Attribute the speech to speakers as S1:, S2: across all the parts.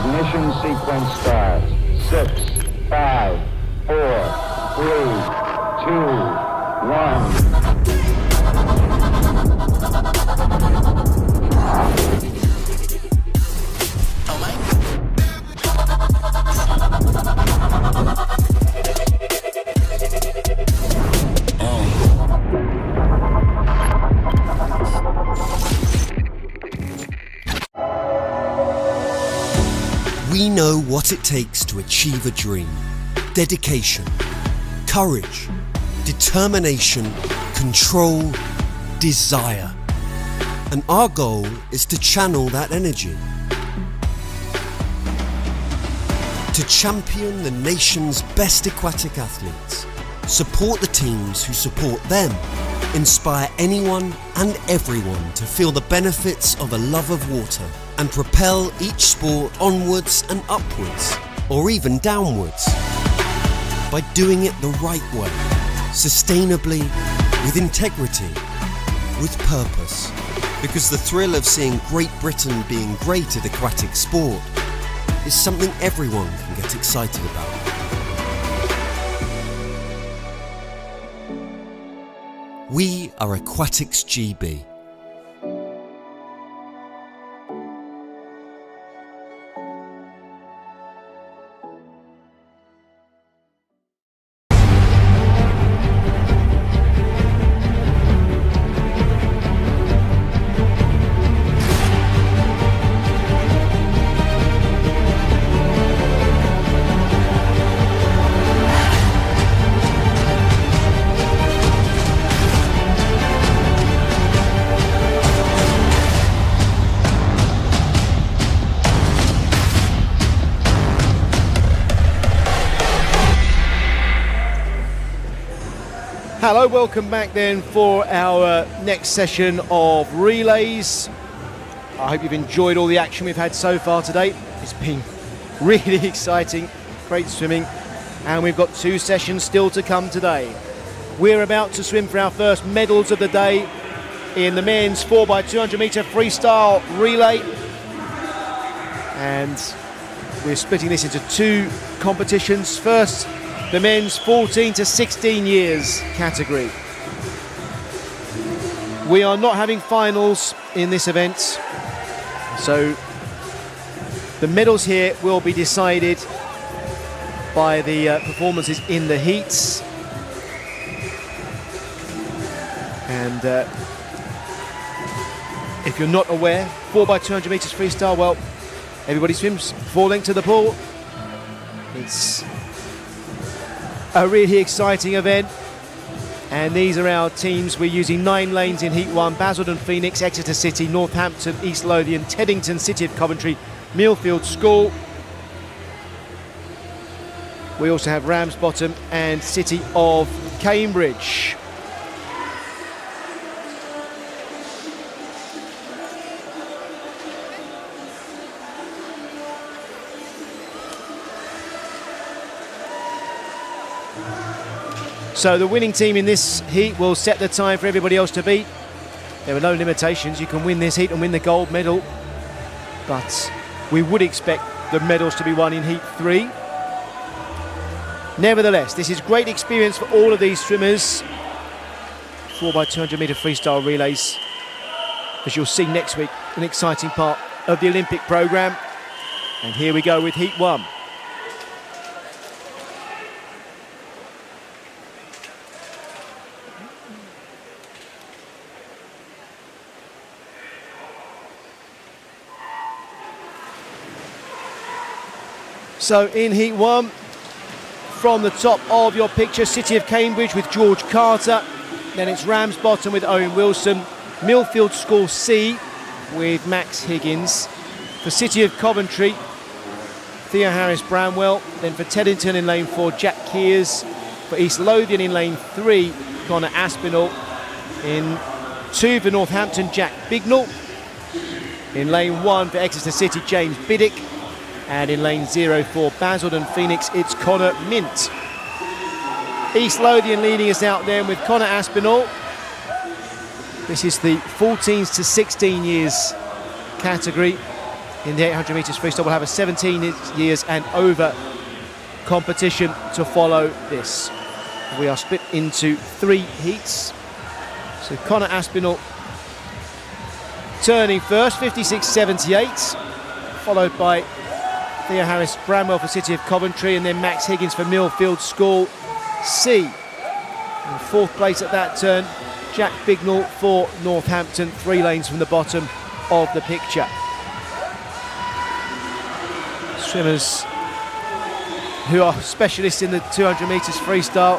S1: Ignition sequence starts. 6, 5, 4, 3, 2, 1.
S2: We know what it takes to achieve a dream. Dedication, courage, determination, control, desire. And our goal is to channel that energy. To champion the nation's best aquatic athletes, support the teams who support them, inspire anyone and everyone to feel the benefits of a love of water, and propel each sport onwards and upwards, or even downwards, by doing it the right way, sustainably, with integrity, with purpose. Because the thrill of seeing Great Britain being great at aquatic sport is something everyone can get excited about. We are Aquatics GB.
S3: Hello, welcome back then for our next session of relays. I hope you've enjoyed all the action we've had so far today. It's been really exciting, great swimming, and we've got 2 sessions still to come today. We're about to swim for our first medals of the day in the men's 4x200 metre freestyle relay, and we're splitting this into 2 competitions. First, the men's 14 to 16 years category. We are not having finals in this event, so the medals here will be decided by the performances in the heats. And if you're not aware, 4x200 metres freestyle, well, everybody swims full length to the pool. It's a really exciting event, and these are our teams. We're using 9 lanes in Heat 1: Basildon, Phoenix, Exeter City, Northampton, East Lothian, Teddington, City of Coventry, Millfield School. We also have Ramsbottom and City of Cambridge. So the winning team in this heat will set the time for everybody else to beat. There are no limitations. You can win this heat and win the gold medal, but we would expect the medals to be won in heat 3. Nevertheless, this is great experience for all of these swimmers. 4x200 metre freestyle relays, as you'll see next week, an exciting part of the Olympic programme. And here we go with heat 1. So in heat 1, from the top of your picture, City of Cambridge with George Carter, then it's Ramsbottom with Owen Wilson, Millfield School C with Max Higgins, for City of Coventry, Theo Harris Bramwell, then for Teddington in lane 4, Jack Kears, for East Lothian in lane 3, Connor Aspinall, in 2 for Northampton, Jack Bignell, in lane 1 for Exeter City, James Biddick, and in lane 0 for Basildon Phoenix, it's Connor Mint. East Lothian leading us out there with Connor Aspinall. This is the 14s to 16 years category. in the 800 metres freestyle will have a 17 years and over competition to follow this. We are split into 3 heats. So Connor Aspinall turning first, 56.78, followed by Theo Harris Bramwell for City of Coventry, and then Max Higgins for Millfield School C. In 4th place at that turn, Jack Bignell for Northampton, 3 lanes from the bottom of the picture. Swimmers who are specialists in the 200 metres freestyle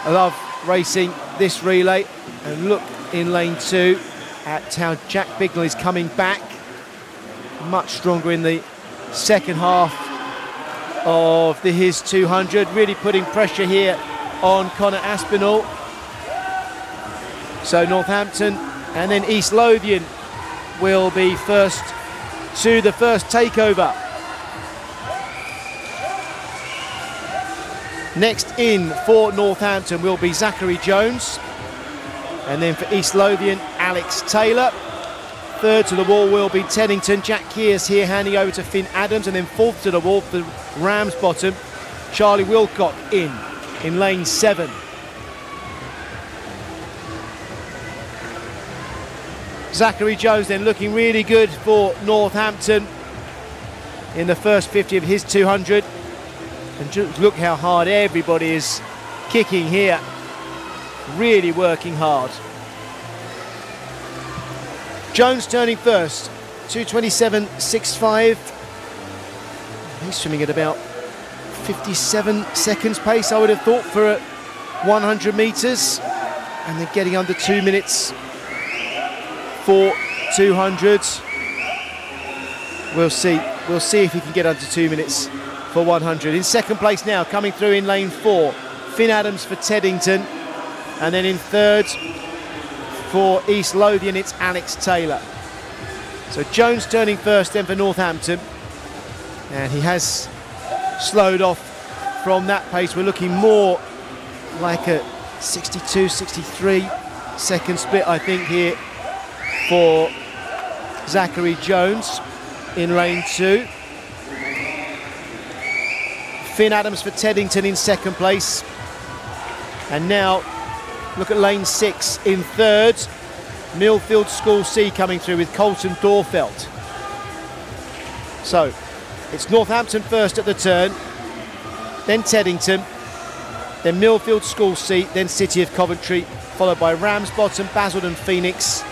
S3: love racing this relay, and look in lane 2 at how Jack Bignell is coming back much stronger in the second half of his 200, really putting pressure here on Connor Aspinall. So Northampton and then East Lothian will be first to the first takeover. Next in for Northampton will be Zachary Jones, and then for East Lothian, Alex Taylor. Third to the wall will be Teddington. Jack Kears here handing over to Finn Adams, and then 4th to the wall for Ramsbottom, Charlie Wilcock in lane 7. Zachary Jones then looking really good for Northampton in the first 50 of his 200. And just look how hard everybody is kicking here. Really working hard. Jones turning first, 2:27.65. He's swimming at about 57 seconds pace, I would have thought, for a 100 metres. And they're getting under 2 minutes for 200s. We'll see if he can get under 2 minutes for 100. In second place now, coming through in lane 4, Finn Adams for Teddington, and then in third for East Lothian it's Alex Taylor. So Jones turning first then for Northampton, and he has slowed off from that pace. We're looking more like a 62-63 second split, I think, here for Zachary Jones in lane 2. Finn Adams for Teddington in second place. And now look at lane 6 in third. Millfield School C coming through with Colton Dorfeld. So it's Northampton first at the turn, then Teddington, then Millfield School C, then City of Coventry, followed by Ramsbottom, Basildon, Phoenix.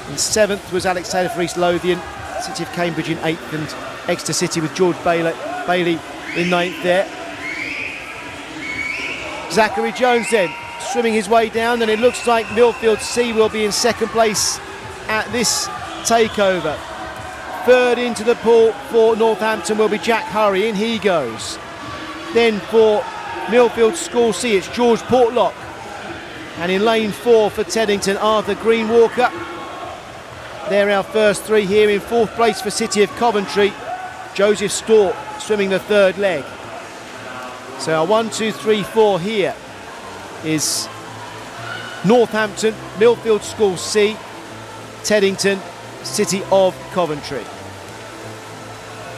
S3: In 7th was Alex Taylor for East Lothian, City of Cambridge in 8th, and Exeter City with George Bailey in 9th there. Zachary Jones then swimming his way down, and it looks like Millfield C will be in second place at this takeover. Third into the pool for Northampton will be Jack Hurry, in he goes. Then for Millfield School C it's George Portlock, and in lane 4 for Teddington, Arthur Greenwalker. They're our first 3 here. In 4th place for City of Coventry, Joseph Stork swimming the third leg. So our 1, 2, 3, 4 here is Northampton, Millfield School C, Teddington, City of Coventry.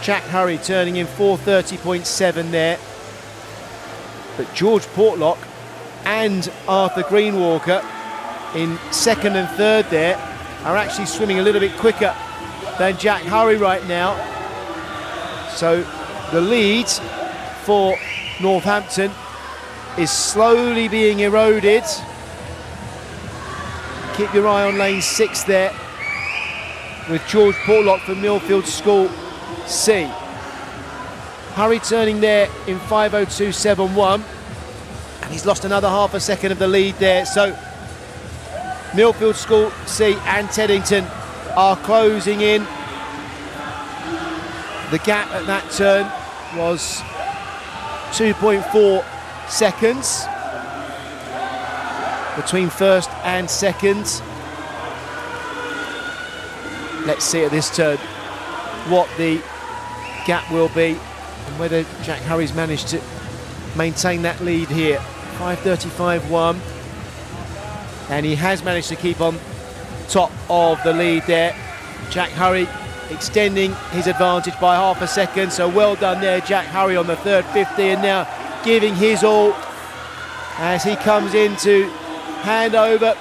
S3: Jack Hurry turning in 4:30.7 there. But George Portlock and Arthur Greenwalker in second and third there are actually swimming a little bit quicker than Jack Hurry right now. So the lead for Northampton is slowly being eroded. Keep your eye on lane 6 there with George Portlock for Millfield School C. Hurry turning there in 5:02.71, and he's lost another half a second of the lead there. So Millfield School C and Teddington are closing in. The gap at that turn was 2.4 seconds between first and second. Let's see at this turn what the gap will be and whether Jack Hurry's managed to maintain that lead here. 5:35.1, and he has managed to keep on top of the lead there. Jack Hurry extending his advantage by half a second. So well done there, Jack Hurry on the third 50, and now giving his all as he comes in to hand over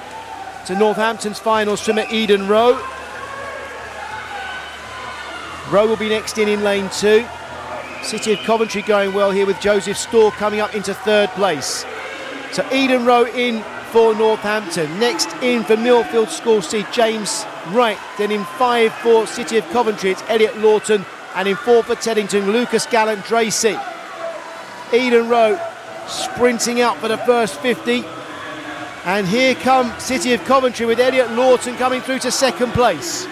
S3: to Northampton's final swimmer, Eden Rowe. Rowe will be next in lane 2. City of Coventry going well here with Joseph Storr coming up into third place. So Eden Rowe in for Northampton. Next in for Millfield School C, James Wright. Then in 5 for City of Coventry, it's Elliot Lawton. And in 4 for Teddington, Lucas Gallant-Dracy. Eden Rowe sprinting out for the first 50. And here come City of Coventry with Elliot Lawton coming through to second place.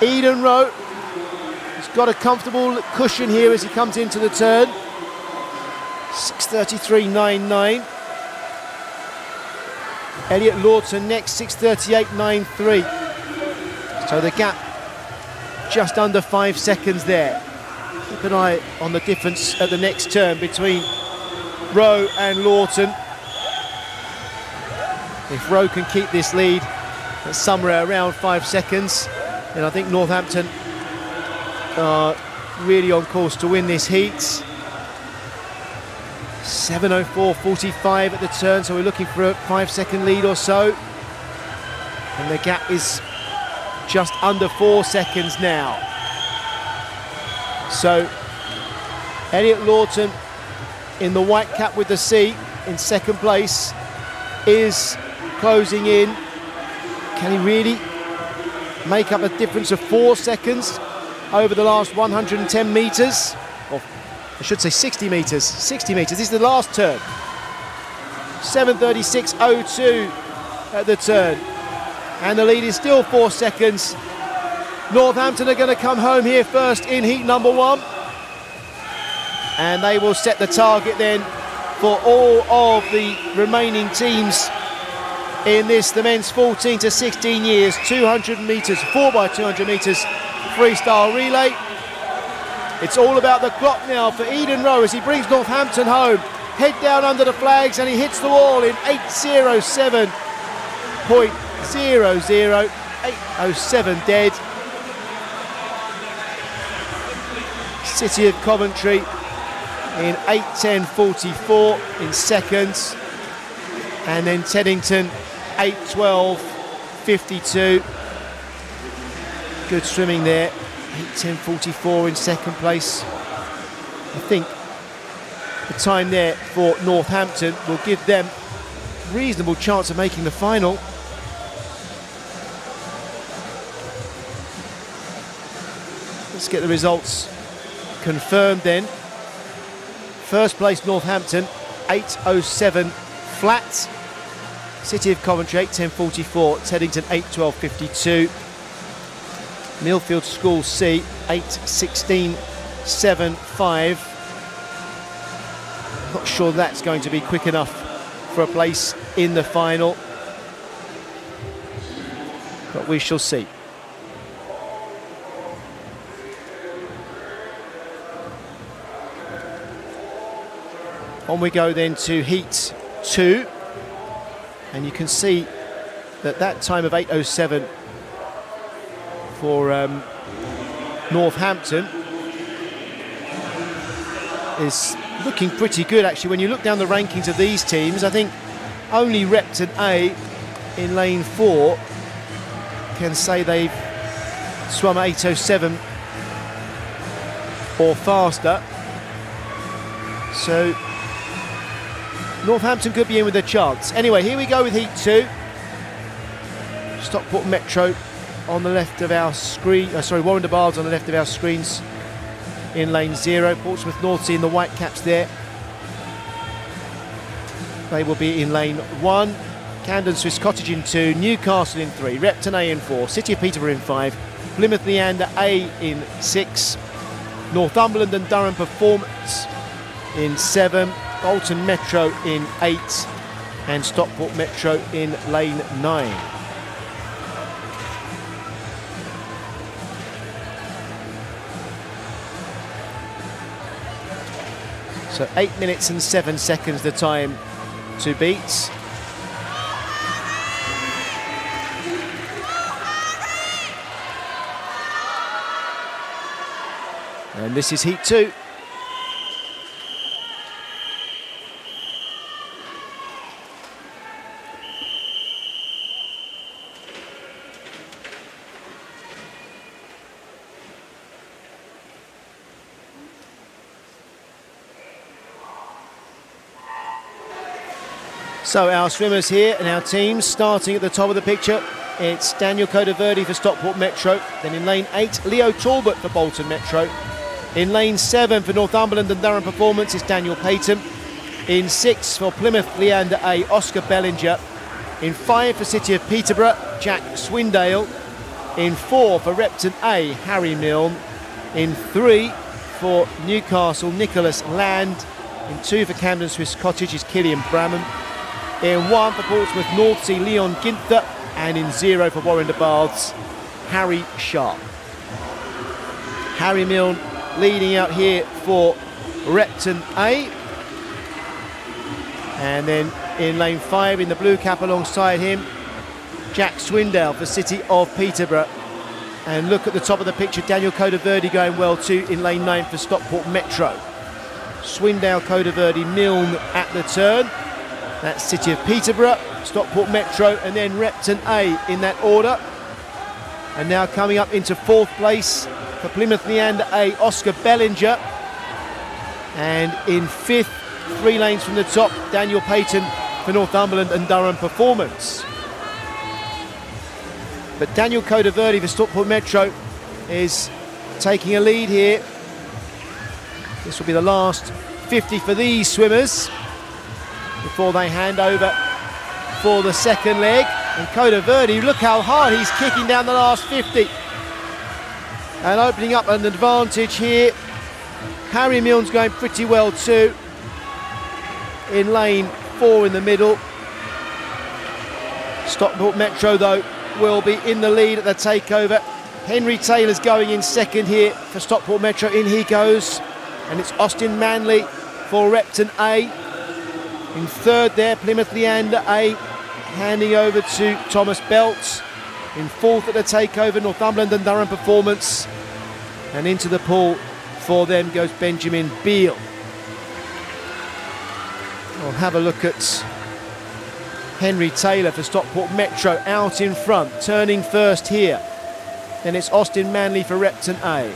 S3: Eden Rowe has got a comfortable cushion here as he comes into the turn. 6:33.99. Elliot Lawton next, 6:38.93. So the gap just under 5 seconds there. Keep an eye on the difference at the next turn between Rowe and Lawton. If Rowe can keep this lead at somewhere around 5 seconds, then I think Northampton are really on course to win this heat. 7:04.45 at the turn, so we're looking for a 5-second lead or so. And the gap is just under 4 seconds now. So Elliot Lawton in the white cap with the C in second place is closing in. Can he really make up a difference of 4 seconds over the last 110 metres? Or I should say 60 metres. 60 metres, this is the last turn. 7:36.02 at the turn. And the lead is still 4 seconds. Northampton are going to come home here first in heat number 1. And they will set the target then for all of the remaining teams in this, the men's 14 to 16 years, 200 metres, 4x200 metres freestyle relay. It's all about the clock now for Eden Rowe as he brings Northampton home. Head down under the flags and he hits the wall in 8:07.00, 8:07 dead. City of Coventry in 8:10.44 in seconds, and then Teddington 8:12.52. Good swimming there. 8:10.44 in second place. I think the time there for Northampton will give them a reasonable chance of making the final. Let's get the results confirmed then. First place Northampton, 8:07 flat. City of Coventry 8:10.44, Teddington 8:12.52. Millfield School C 8:16.75. Not sure that's going to be quick enough for a place in the final, but we shall see. On we go then to heat 2, and you can see that time of 8:07 for Northampton is looking pretty good actually. When you look down the rankings of these teams, I think only Repton A in lane 4 can say they've swum 8:07 or faster. So Northampton could be in with a chance. Anyway, here we go with heat 2. Stockport Metro on the left of our screen, Warren de Barles on the left of our screens in lane 0. Portsmouth North Sea in the white caps there. They will be in lane 1. Camden Swiss Cottage in 2, Newcastle in 3, Repton A in 4, City of Peterborough in 5, Plymouth Leander A in 6, Northumberland and Durham Performance in 7, Bolton Metro in 8, and Stockport Metro in lane 9. So 8 minutes and 7 seconds the time to beat. And this is heat 2. So our swimmers here and our teams starting at the top of the picture. It's Daniel Codaverde for Stockport Metro. Then in lane 8, Leo Talbot for Bolton Metro. In lane 7 for Northumberland and Durham Performance is Daniel Payton. In 6 for Plymouth Leander A, Oscar Bellinger. In 5 for City of Peterborough, Jack Swindale. In 4 for Repton A, Harry Milne. In 3 for Newcastle, Nicholas Land. In 2 for Camden Swiss Cottage is Killian Bramham. In 1 for Portsmouth North Sea, Leon Ginther. And in 0 for Warren de Baths, Harry Sharp. Harry Milne leading out here for Repton A. And then in lane 5 in the blue cap alongside him, Jack Swindale for City of Peterborough. And look at the top of the picture, Daniel Codaverde going well too in lane 9 for Stockport Metro. Swindale, Codaverde, Milne at the turn. That's City of Peterborough, Stockport Metro, and then Repton A in that order. And now coming up into 4th place for Plymouth Leander A, Oscar Bellinger. And in 5th, 3 lanes from the top, Daniel Payton for Northumberland and Durham Performance. But Daniel Codaverde for Stockport Metro is taking a lead here. This will be the last 50 for these swimmers before they hand over for the second leg. And Codaverde, look how hard he's kicking down the last 50. And opening up an advantage here. Harry Milne's going pretty well too. In lane 4 in the middle. Stockport Metro though will be in the lead at the takeover. Henry Taylor's going in second here for Stockport Metro. In he goes. And it's Austin Manley for Repton A. In 3rd there, Plymouth Leander A, handing over to Thomas Belt. In 4th at the takeover, Northumberland and Durham Performance. And into the pool for them goes Benjamin Beale. We'll have a look at Henry Taylor for Stockport Metro out in front, turning first here. Then it's Austin Manley for Repton A.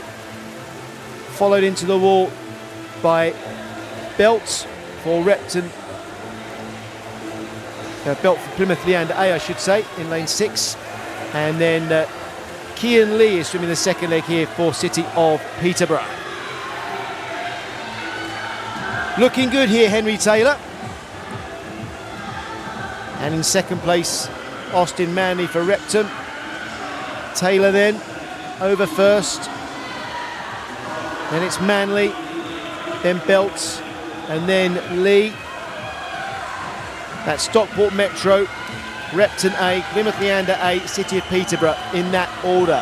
S3: Followed into the wall by Belt for Repton. Belt for Plymouth Leander A, I should say, in lane 6. And then Kian Lee is swimming the second leg here for City of Peterborough. Looking good here, Henry Taylor. And in second place, Austin Manley for Repton. Taylor then over first. Then it's Manley, then Belt, and then Lee. That's Stockport Metro, Repton A, Plymouth Leander A, City of Peterborough in that order.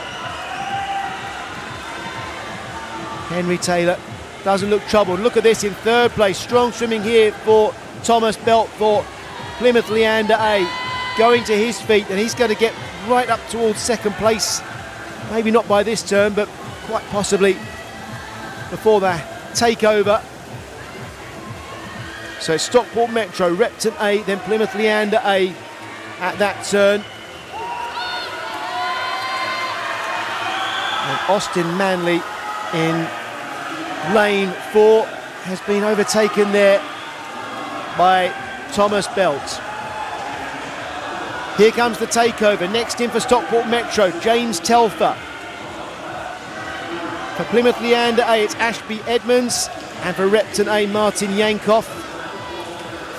S3: Henry Taylor doesn't look troubled. Look at this in 3rd place. Strong swimming here for Thomas Belt for Plymouth Leander A. Going to his feet, and he's going to get right up towards 2nd place. Maybe not by this turn, but quite possibly before the takeover. So it's Stockport Metro, Repton A, then Plymouth Leander A at that turn. And Austin Manley in lane 4 has been overtaken there by Thomas Belt. Here comes the takeover. Next in for Stockport Metro, James Telfer. For Plymouth Leander A, it's Ashby Edmonds. And for Repton A, Martin Yankoff.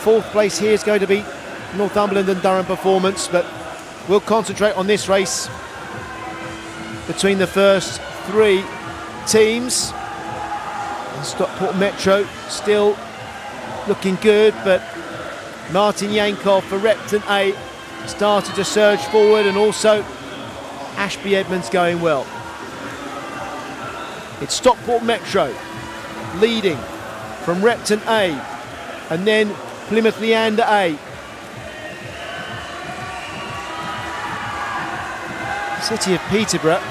S3: 4th place here is going to be Northumberland and Durham Performance, but we'll concentrate on this race between the first 3 teams. And Stockport Metro still looking good, but Martin Yankoff for Repton A started to surge forward, and also Ashby Edmonds going well. It's Stockport Metro leading from Repton A, and then Plymouth Leander A. City of Peterborough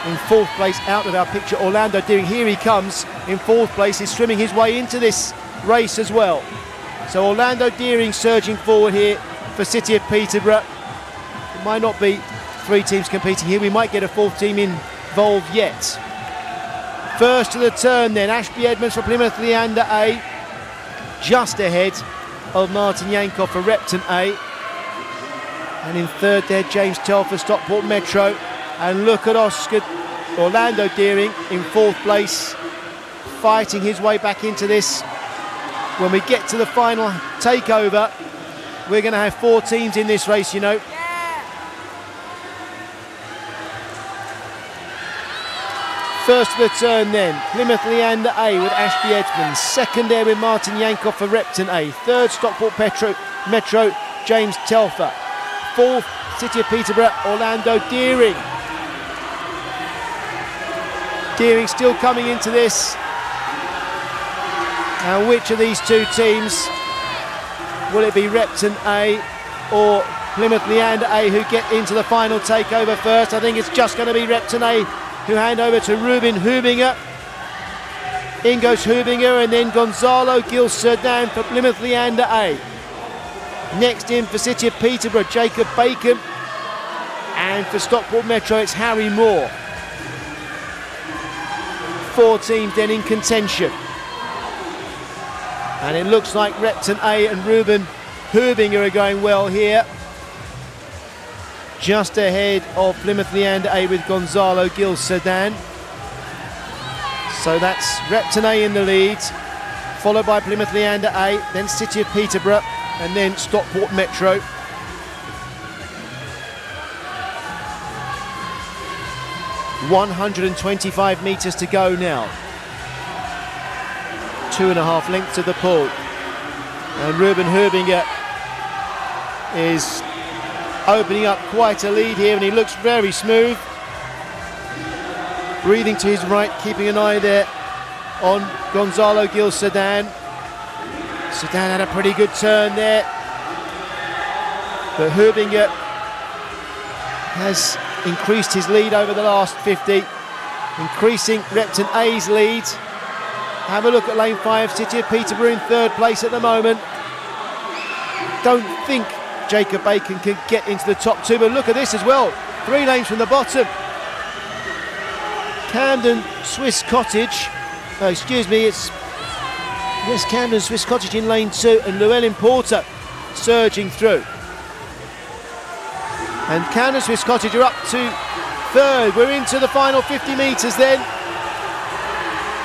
S3: in fourth place out of our picture. Orlando Deering, here he comes in fourth place. He's swimming his way into this race as well. So Orlando Deering surging forward here for City of Peterborough. It might not be 3 teams competing here. We might get a 4th team involved yet. First to the turn then, Ashby Edmonds for Plymouth Leander A, just ahead of Martin Yankoff for Repton A. And in third there, James Telford, Stockport Metro. And look at Orlando Deering in 4th place, fighting his way back into this. When we get to the final takeover, we're going to have 4 teams in this race, you know. First to the turn then, Plymouth Leander A with Ashby Edmonds. Second there with Martin Yankoff for Repton A. Third, Stockport Metro, James Telfer. Fourth, City of Peterborough, Orlando Deering. Deering still coming into this. Now, which of these 2 teams, will it be Repton A or Plymouth Leander A who get into the final takeover first? I think it's just going to be Repton A who hand over to Ruben Hubinger. In goes Hubinger, and then Gonzalo Gil-Serdan for Plymouth Leander A. Next in for City of Peterborough, Jacob Bacon. And for Stockport Metro, it's Harry Moore. 4 teams then in contention. And it looks like Repton A and Ruben Hubinger are going well here. Just ahead of Plymouth Leander A with Gonzalo Gil-Serdan. So that's Repton A in the lead, followed by Plymouth Leander A, then City of Peterborough, and then Stockport Metro. .125 metres to go now. 2.5 lengths of the pool. And Ruben Hubinger is opening up quite a lead here, and he looks very smooth. Breathing to his right, keeping an eye there on Gonzalo Gil-Serdan. Serdan had a pretty good turn there, but Hubinger has increased his lead over the last 50, increasing Repton A's lead. Have a look at lane 5, City of Peterborough in 3rd place at the moment. Don't think Jacob Bacon can get into the top 2, but look at this as well. 3 lanes from the bottom. Camden Swiss Cottage, it's West Camden Swiss Cottage in lane 2, and Llewellyn Porter surging through. And Camden Swiss Cottage are up to 3rd. We're into the final 50 metres then.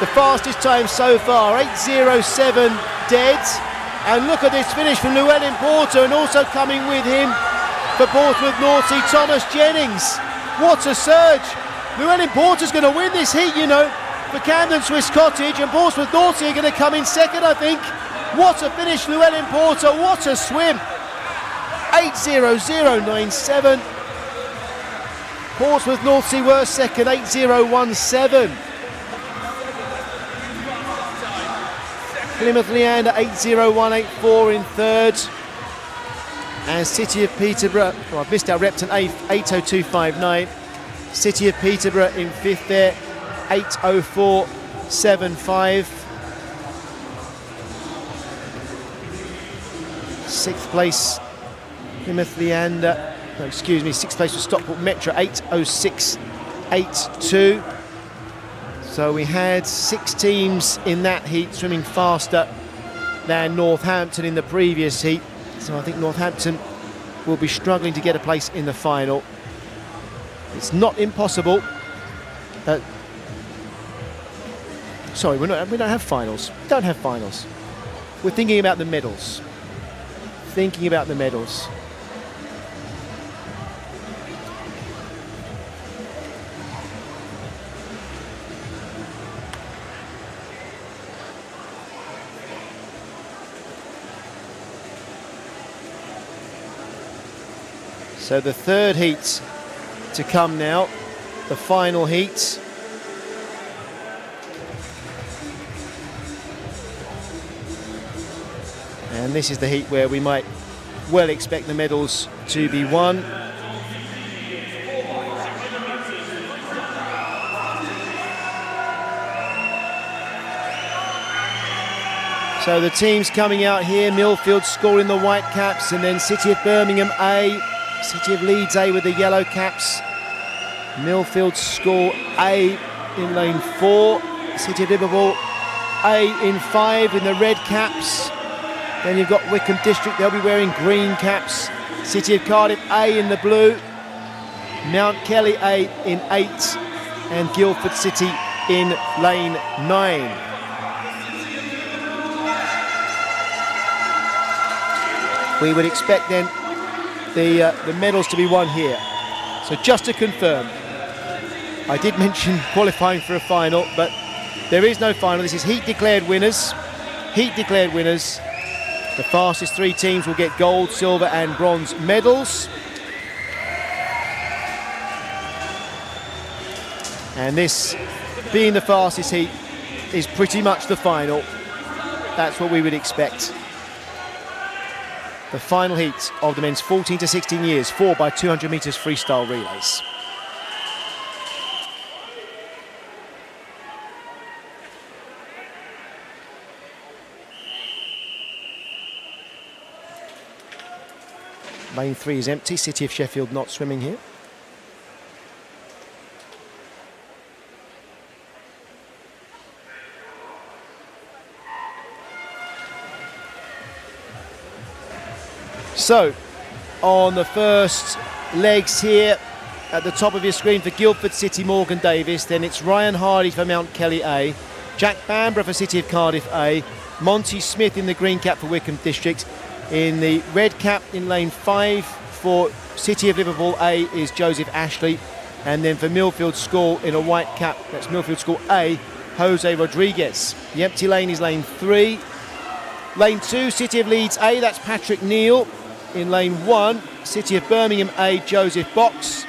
S3: The fastest time so far, 8:07 dead. And look at this finish from Llewellyn Porter, and also coming with him for Portsmouth North Sea, Thomas Jennings. What a surge! Llewellyn Porter's going to win this heat, you know, for Camden Swiss Cottage, and Portsmouth North Sea are going to come in 2nd, I think. What a finish, Llewellyn Porter, what a swim! 8:00.97. Portsmouth North Sea were 2nd, 8:017. Plymouth Leander 8:0184 in 3rd. And City of Peterborough, I've missed out Repton 8:0259. City of Peterborough in 5th there, 8:0475. 6th place, Plymouth Leander, 6th place for Stockport Metro, 8:0682. So we had 6 teams in that heat swimming faster than Northampton in the previous heat. So I think Northampton will be struggling to get a place in the final. It's not impossible. Sorry, we don't have finals. We don't have finals. We're thinking about the medals. Thinking about the medals. So the 3rd heat to come now, the final heat. And this is the heat where we might well expect the medals to be won. So the teams coming out here, Millfield School in the white caps, and then City of Birmingham A, City of Leeds A with the yellow caps. Millfield School A in lane 4, City of Liverpool A in 5 in the red caps. Then you've got Wickham District, they'll be wearing green caps. City of Cardiff A in the blue, Mount Kelly A in 8, and Guildford City in lane 9. We would expect then the medals to be won here. So just to confirm, I did mention qualifying for a final, but there is no final. This is heat declared winners. Heat declared winners. The fastest 3 teams will get gold, silver and bronze medals. And this, being the fastest heat, is pretty much the final. That's what we would expect. The final heat of the men's 14 to 16 years, 4 by 200 metres freestyle relays. Lane 3 is empty, City of Sheffield not swimming here. So, on the first legs here, at the top of your screen for Guildford City, Morgan Davis, then it's Ryan Hardy for Mount Kelly A, Jack Bamborough for City of Cardiff A, Monty Smith in the green cap for Wickham District. In the red cap in lane 5 for City of Liverpool A is Joseph Ashley, and then for Millfield School in a white cap, that's Millfield School A, Jose Rodriguez. The empty lane is lane 3. Lane 2, City of Leeds A, that's Patrick Neal. In lane 1, City of Birmingham A, Joseph Box.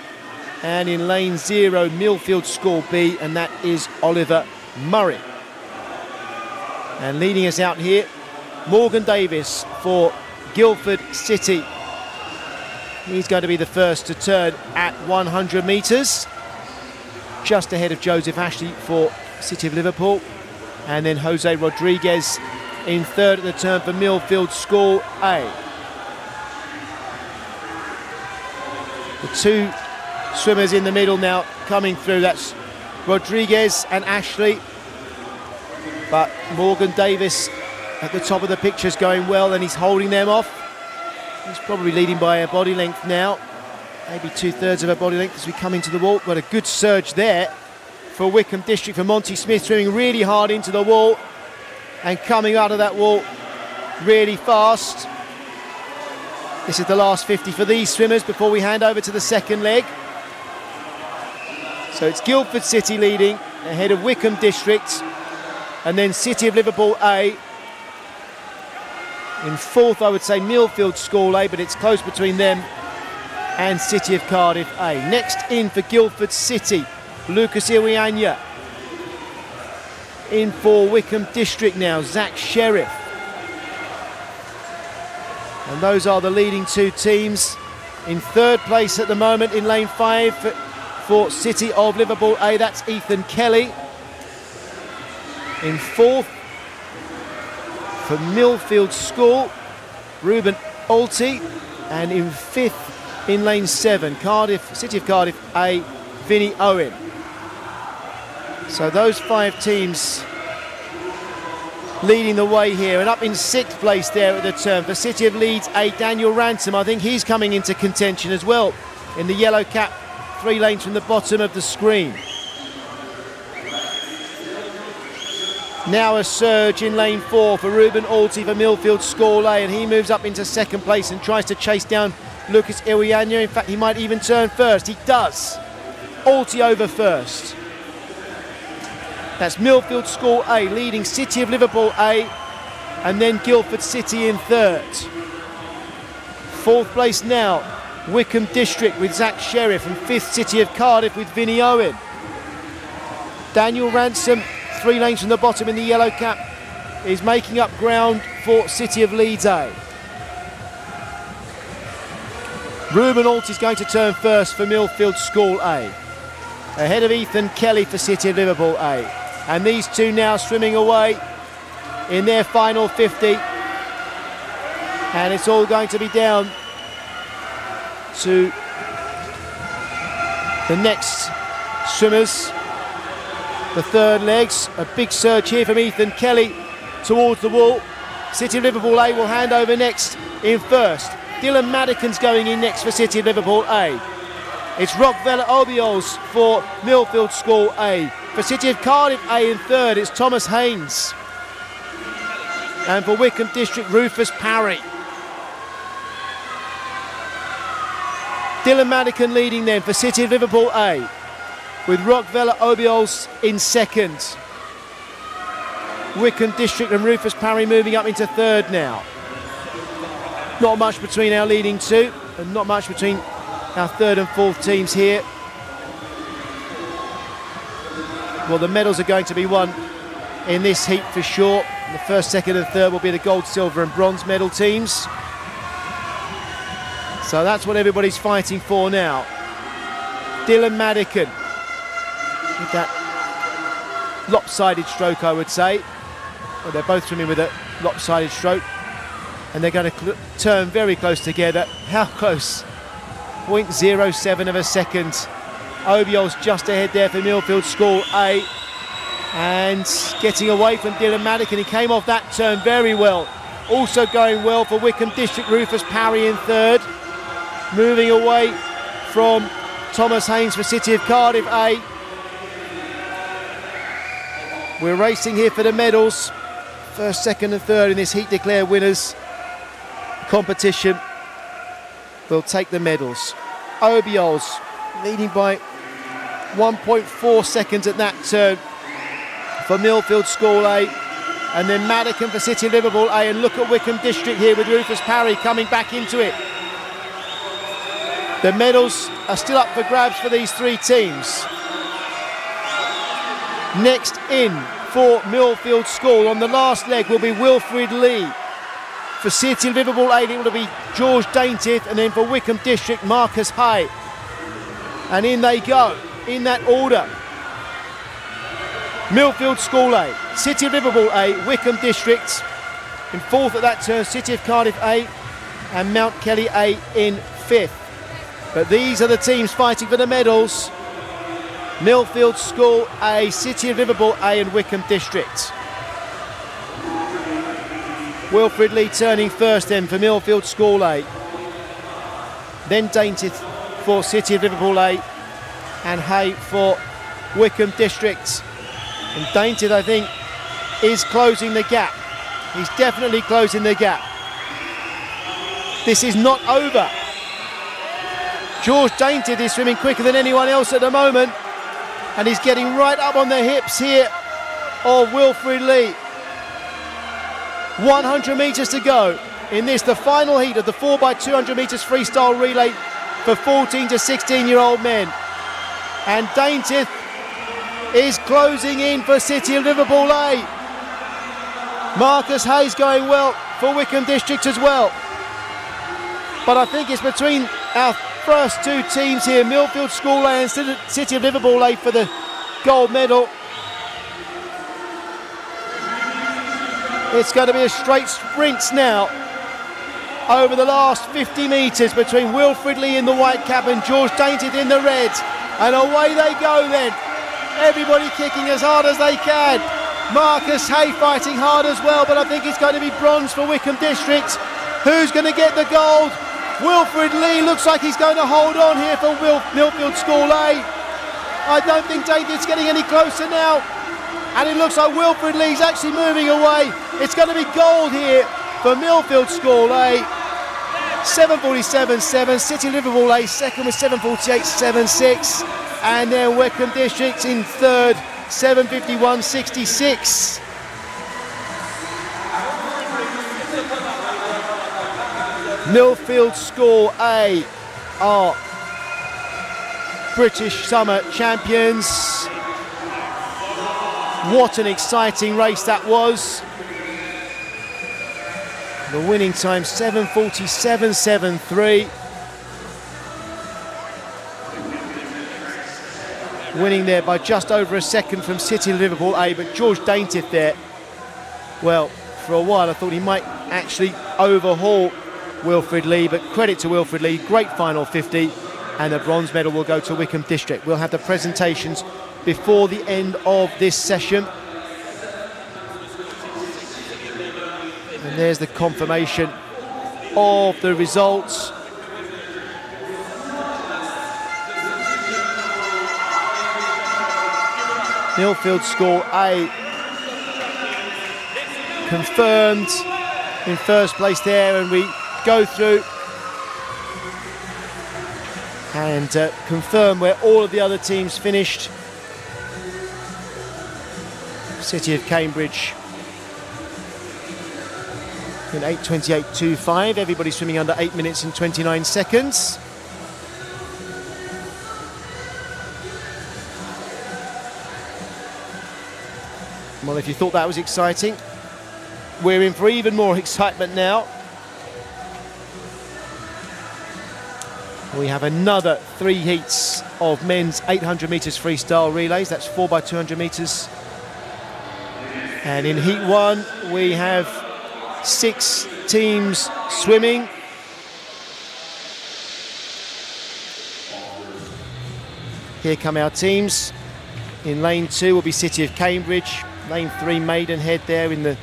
S3: And in lane 0, Millfield School B, and that is Oliver Murray. And leading us out here, Morgan Davis for Guildford City. He's going to be the first to turn at 100 metres. Just ahead of Joseph Ashley for City of Liverpool. And then Jose Rodriguez in third at the turn for Millfield School A. The 2 swimmers in the middle now coming through, that's Rodriguez and Ashley. But Morgan Davis at the top of the picture is going well, and he's holding them off. He's probably leading by a body length now, maybe 2/3 of a body length as we come into the wall. But a good surge there for Wickham District, for Monty Smith, swimming really hard into the wall and coming out of that wall really fast. This is the last 50 for these swimmers before we hand over to the second leg. So it's Guildford City leading ahead of Wickham District, and then City of Liverpool A. In fourth, I would say Millfield School A, but it's close between them and City of Cardiff A. Next in for Guildford City, Lucas Iwianya. In for Wickham District now, Zach Sheriff. And those are the leading 2 teams. In third place at the moment in lane 5 for City of Liverpool A, that's Ethan Kelly. In fourth for Millfield School, Ruben Alty. And in fifth in lane 7, City of Cardiff A, Vinnie Owen. So those 5 teams leading the way here, and up in 6th place there at the turn for City of Leeds A, Daniel Ransom. I think he's coming into contention as well in the yellow cap, 3 lanes from the bottom of the screen. Now a surge in lane 4 for Ruben Alty for Millfield School A, and he moves up into 2nd place and tries to chase down Lucas Iwianya. In fact, he might even turn first. He does. Alty over first. That's Millfield School A leading City of Liverpool A, and then Guildford City in third. 4th place now, Wickham District with Zach Sheriff, and 5th City of Cardiff with Vinnie Owen. Daniel Ransom, 3 lanes from the bottom in the yellow cap, is making up ground for City of Leeds A. Ruben Alt is going to turn first for Millfield School A, ahead of Ethan Kelly for City of Liverpool A. And these 2 now swimming away in their final 50. And it's all going to be down to the next swimmers. The third legs, a big surge here from Ethan Kelly towards the wall. City of Liverpool A will hand over next in first. Dylan Madigan's going in next for City of Liverpool A. It's Rockvella Obiols for Millfield School A. For City of Cardiff A in third, it's Thomas Haynes. And for Wickham District, Rufus Parry. Dylan Madigan leading then for City of Liverpool A, with Rockvella Obiols in second. Wickham District and Rufus Parry moving up into third now. Not much between our leading two, and not much between our third and fourth teams here. Well, the medals are going to be won in this heat for sure. The first, second and third will be the gold, silver and bronze medal teams. So that's what everybody's fighting for now. Dylan Madigan with that lopsided stroke, I would say. Well, they're both swimming with a lopsided stroke, and they're going to turn very close together. How close? 0.07 of a second. Obiols just ahead there for Millfield School A, and getting away from Dylan Madigan. He came off that turn very well. Also going well for Wickham District, Rufus Parry in third. Moving away from Thomas Haynes for City of Cardiff A. We're racing here for the medals. First, second and third in this heat declare winners competition will take the medals. Obiols leading by 1.4 seconds at that turn for Millfield School A, and then Madigan for City of Liverpool A. And look at Wickham District here with Rufus Parry coming back into it. The medals are still up for grabs for these three teams. Next in for Millfield School on the last leg will be Wilfred Lee. For City of Liverpool A, it will be George Daintiff, and then for Wickham District, Marcus Hay. And in they go, in that order. Millfield School A, City of Liverpool A, Wickham District. In fourth at that turn, City of Cardiff A, and Mount Kelly A in fifth. But these are the teams fighting for the medals. Millfield School A, City of Liverpool A and Wickham District. Wilfred Lee turning first then for Millfield School A. Then Daintiff for City of Liverpool A, and Hay for Wickham District. And Daintiff, I think, is closing the gap. He's definitely closing the gap. This is not over. George Daintiff is swimming quicker than anyone else at the moment, and he's getting right up on the hips here of Wilfred Lee. 100 metres to go in this, the final heat of the 4x200 metres freestyle relay for 14 to 16-year-old men. And Daintiff is closing in for City of Liverpool A. Marcus Hayes going well for Wickham District as well. But I think it's between our first two teams here, Millfield School A and City of Liverpool A for the gold medal. It's going to be a straight sprint now over the last 50 metres between Wilfred Lee in the white cap and George Daintiff in the red. And away they go then. Everybody kicking as hard as they can. Marcus Hay fighting hard as well, but I think it's going to be bronze for Wickham District. Who's going to get the gold? Wilfred Lee looks like he's going to hold on here for Millfield School A. I don't think Daintiff's getting any closer now. And it looks like Wilfred Lee's actually moving away. It's going to be gold here for Millfield School A. 7:47.7. City Liverpool A second with 7:48.76. And then Wickham District in third, 7:51.66. Millfield School A are British Summer Champions. What an exciting race that was. The winning time 7:47.73. Winning there by just over a second from City Liverpool A, but George Daintiff there Well, for a while I thought he might actually overhaul Wilfred Lee, but credit to Wilfred Lee, great final 50, and the bronze medal will go to Wickham District. We'll have the presentations before the end of this session. And there's the confirmation of the results. Millfield score A confirmed in first place there, and we go through and confirm where all of the other teams finished. City of Cambridge in 8:28.25, everybody swimming under 8 minutes and 29 seconds. Well, if you thought that was exciting, we're in for even more excitement now. We have another 3 heats of men's 800 metres freestyle relays. That's 4x200 metres. And in heat 1, we have 6 teams swimming. Here come our teams. In lane 2 will be City of Cambridge. Lane 3, Maidenhead there in the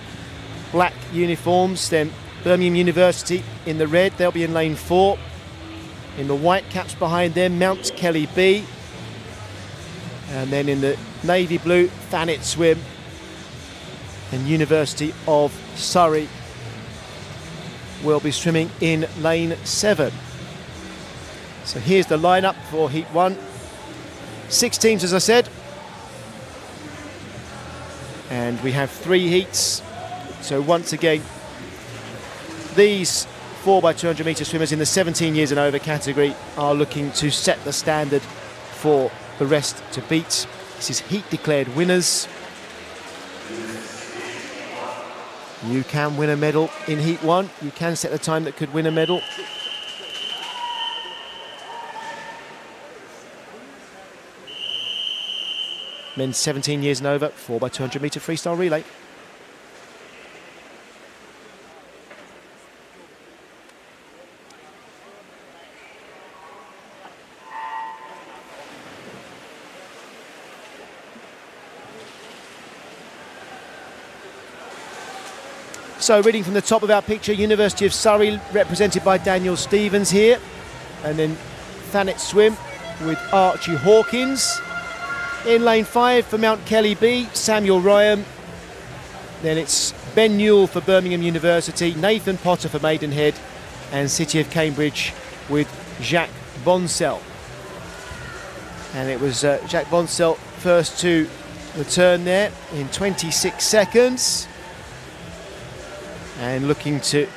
S3: black uniforms. Then Birmingham University in the red. They'll be in lane 4. In the white caps behind them, Mount Kelly B. And then in the navy blue, Thanet Swim and University of Surrey will be swimming in lane 7. So here's the lineup for heat 1. 6 teams, as I said. And we have 3 heats. So once again, these 4x200 metre swimmers in the 17 years and over category are looking to set the standard for the rest to beat. This is heat declared winners. You can win a medal in heat 1. You can set the time that could win a medal. Men's 17 years and over, 4x200 metre freestyle relay. So reading from the top of our picture, University of Surrey represented by Daniel Stevens here, and then Thanet Swim with Archie Hawkins. In lane 5 for Mount Kelly B, Samuel Ryan. Then it's Ben Newell for Birmingham University, Nathan Potter for Maidenhead, and City of Cambridge with Jacques Boncel. And it was Jacques Boncel first to return there in 26 seconds. And looking to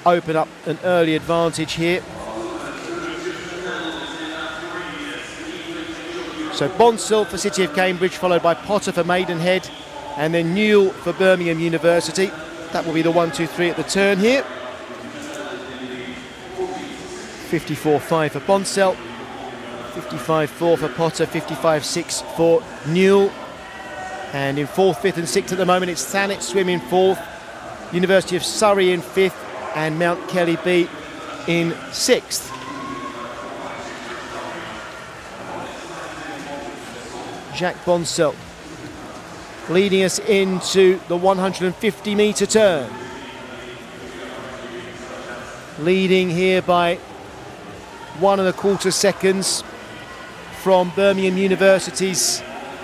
S3: open up an early advantage here. So Boncel for City of Cambridge, followed by Potter for Maidenhead, and then Newell for Birmingham University. That will be the 1-2-3 at the turn here. 54.5 for Boncel, 55.4 for Potter, 55.6 for Newell. And in 4th, 5th and 6th at the moment, it's Thanet Swim in 4th, University of Surrey in 5th, and Mount Kelly B in 6th. Jacques Boncel leading us into the 150 metre turn. Leading here by 1¼ seconds from Birmingham University's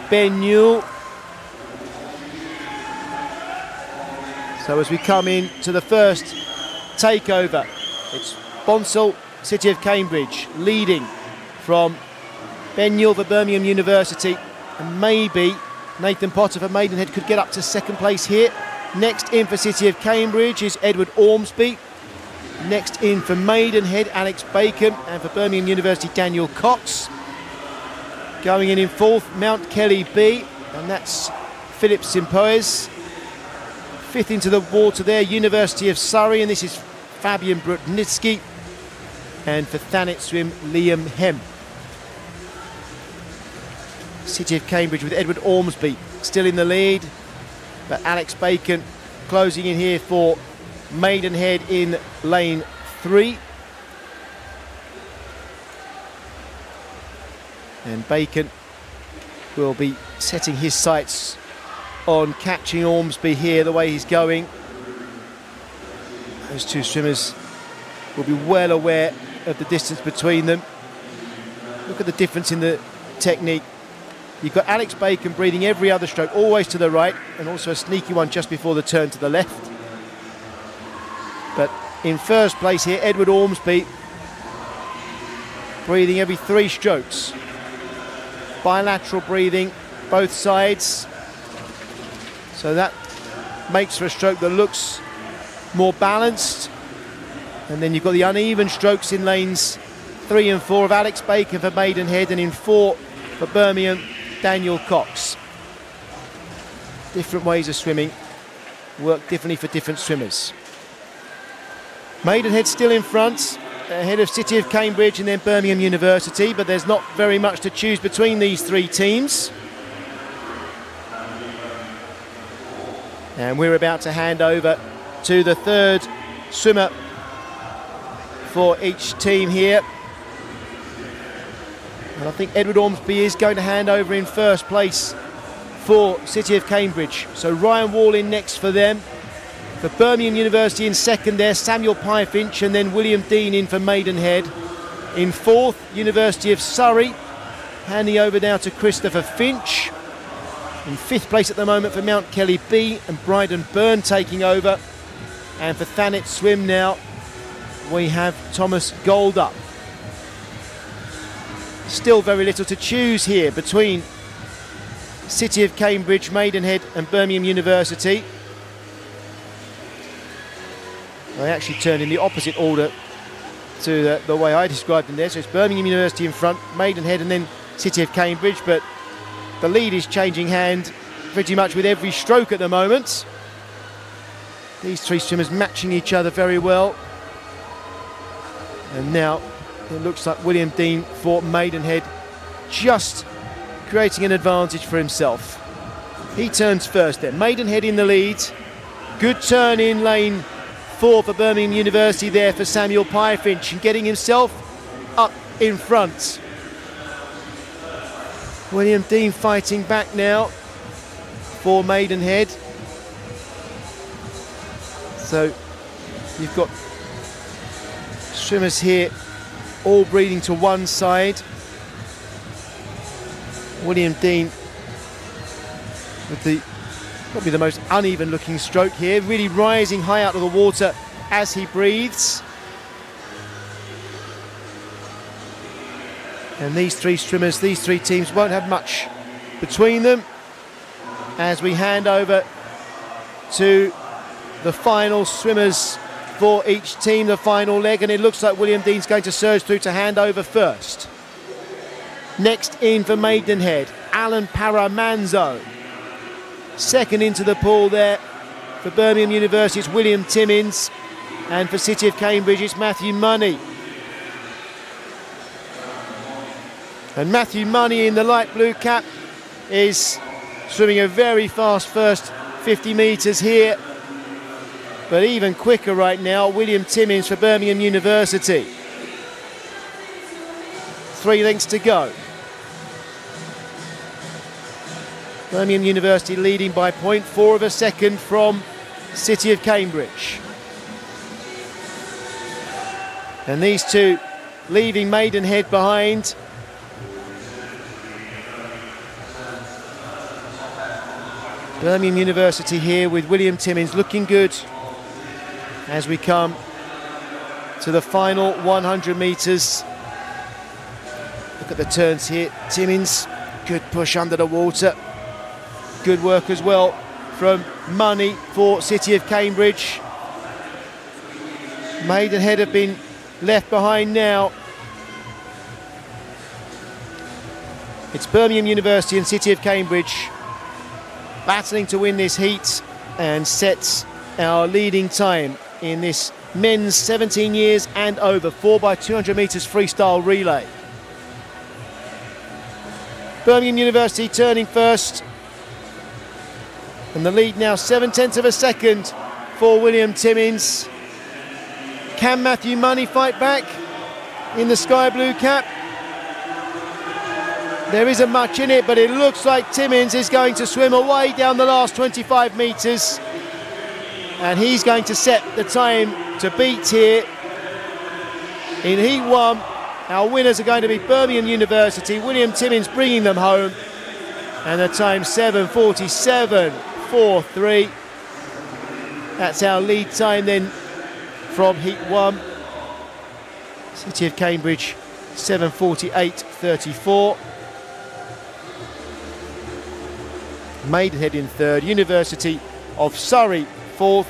S3: Ben Newell. So as we come in to the first takeover, it's Boncel, City of Cambridge, leading from Ben Newell for Birmingham University, and maybe Nathan Potter for Maidenhead could get up to 2nd place here. Next in for City of Cambridge is Edward Ormsby. Next in for Maidenhead, Alex Bacon, and for Birmingham University, Daniel Cox. Going in 4th, Mount Kelly B, and that's Philip Simpoes. 5th into the water there, University of Surrey, and this is Fabian Brudnitsky. And for Thanet Swim, Liam Hem. City of Cambridge with Edward Ormsby still in the lead, but Alex Bacon closing in here for Maidenhead in lane 3. And Bacon will be setting his sights on catching Ormsby here the way he's going. Those two swimmers will be well aware of the distance between them. Look at the difference in the technique. You've got Alex Bacon breathing every other stroke, always to the right, and also a sneaky one just before the turn to the left. But in first place here, Edward Ormsby, breathing every 3 strokes. Bilateral breathing, both sides. So that makes for a stroke that looks more balanced. And then you've got the uneven strokes in lanes 3 and 4 of Alex Bacon for Maidenhead, and in 4 for Birmingham, Daniel Cox. Different ways of swimming, work differently for different swimmers. Maidenhead still in front, ahead of City of Cambridge and then Birmingham University, but there's not very much to choose between these 3 teams. And we're about to hand over to the 3rd swimmer for each team here. And I think Edward Ormsby is going to hand over in first place for City of Cambridge. So Ryan Wall in next for them. For Birmingham University in second there, Samuel Pyfinch, and then William Dean in for Maidenhead. In 4th, University of Surrey, handing over now to Christopher Finch. In 5th place at the moment for Mount Kelly B, and Bryden Byrne taking over. And for Thanet Swim now, we have Thomas Goldup. Still very little to choose here between City of Cambridge, Maidenhead and Birmingham University. I actually turned in the opposite order to the way I described them there. So it's Birmingham University in front, Maidenhead and then City of Cambridge, but the lead is changing hand pretty much with every stroke at the moment. These 3 swimmers matching each other very well. And now it looks like William Dean for Maidenhead just creating an advantage for himself. He turns first then. Maidenhead in the lead. Good turn in lane 4 for Birmingham University there for Samuel Pyfinch, and getting himself up in front. William Dean fighting back now for Maidenhead. So you've got swimmers here all breathing to one side. William Dean with the probably the most uneven looking stroke here, really rising high out of the water as he breathes. And these 3 swimmers, these 3 teams won't have much between them as we hand over to the final swimmers for each team, the final leg, and it looks like William Dean's going to surge through to hand over first. Next in for Maidenhead, Alan Paramanzo. Second into the pool there for Birmingham University, it's William Timmins, and for City of Cambridge it's Matthew Money. And Matthew Money in the light blue cap is swimming a very fast first 50 metres here, but even quicker right now, William Timmins for Birmingham University. 3 lengths to go. Birmingham University leading by 0.4 of a second from City of Cambridge. And these 2 leaving Maidenhead behind. Birmingham University here with William Timmins looking good as we come to the final 100 metres. Look at the turns here. Timmins, good push under the water. Good work as well from Money for City of Cambridge. Maidenhead have been left behind now. It's Birmingham University and City of Cambridge battling to win this heat and sets our leading time in this men's 17 years and over 4x200 metres freestyle relay. Birmingham University turning first, and the lead now 0.7 of a second for William Timmins. Can Matthew Money fight back in the sky blue cap? There isn't much in it, but it looks like Timmins is going to swim away down the last 25 metres. And he's going to set the time to beat here. In Heat 1, our winners are going to be Birmingham University. William Timmins bringing them home. And the time 7:47.43. That's our lead time then from Heat 1. City of Cambridge 7:48.34. Maidenhead in third. University of Surrey fourth.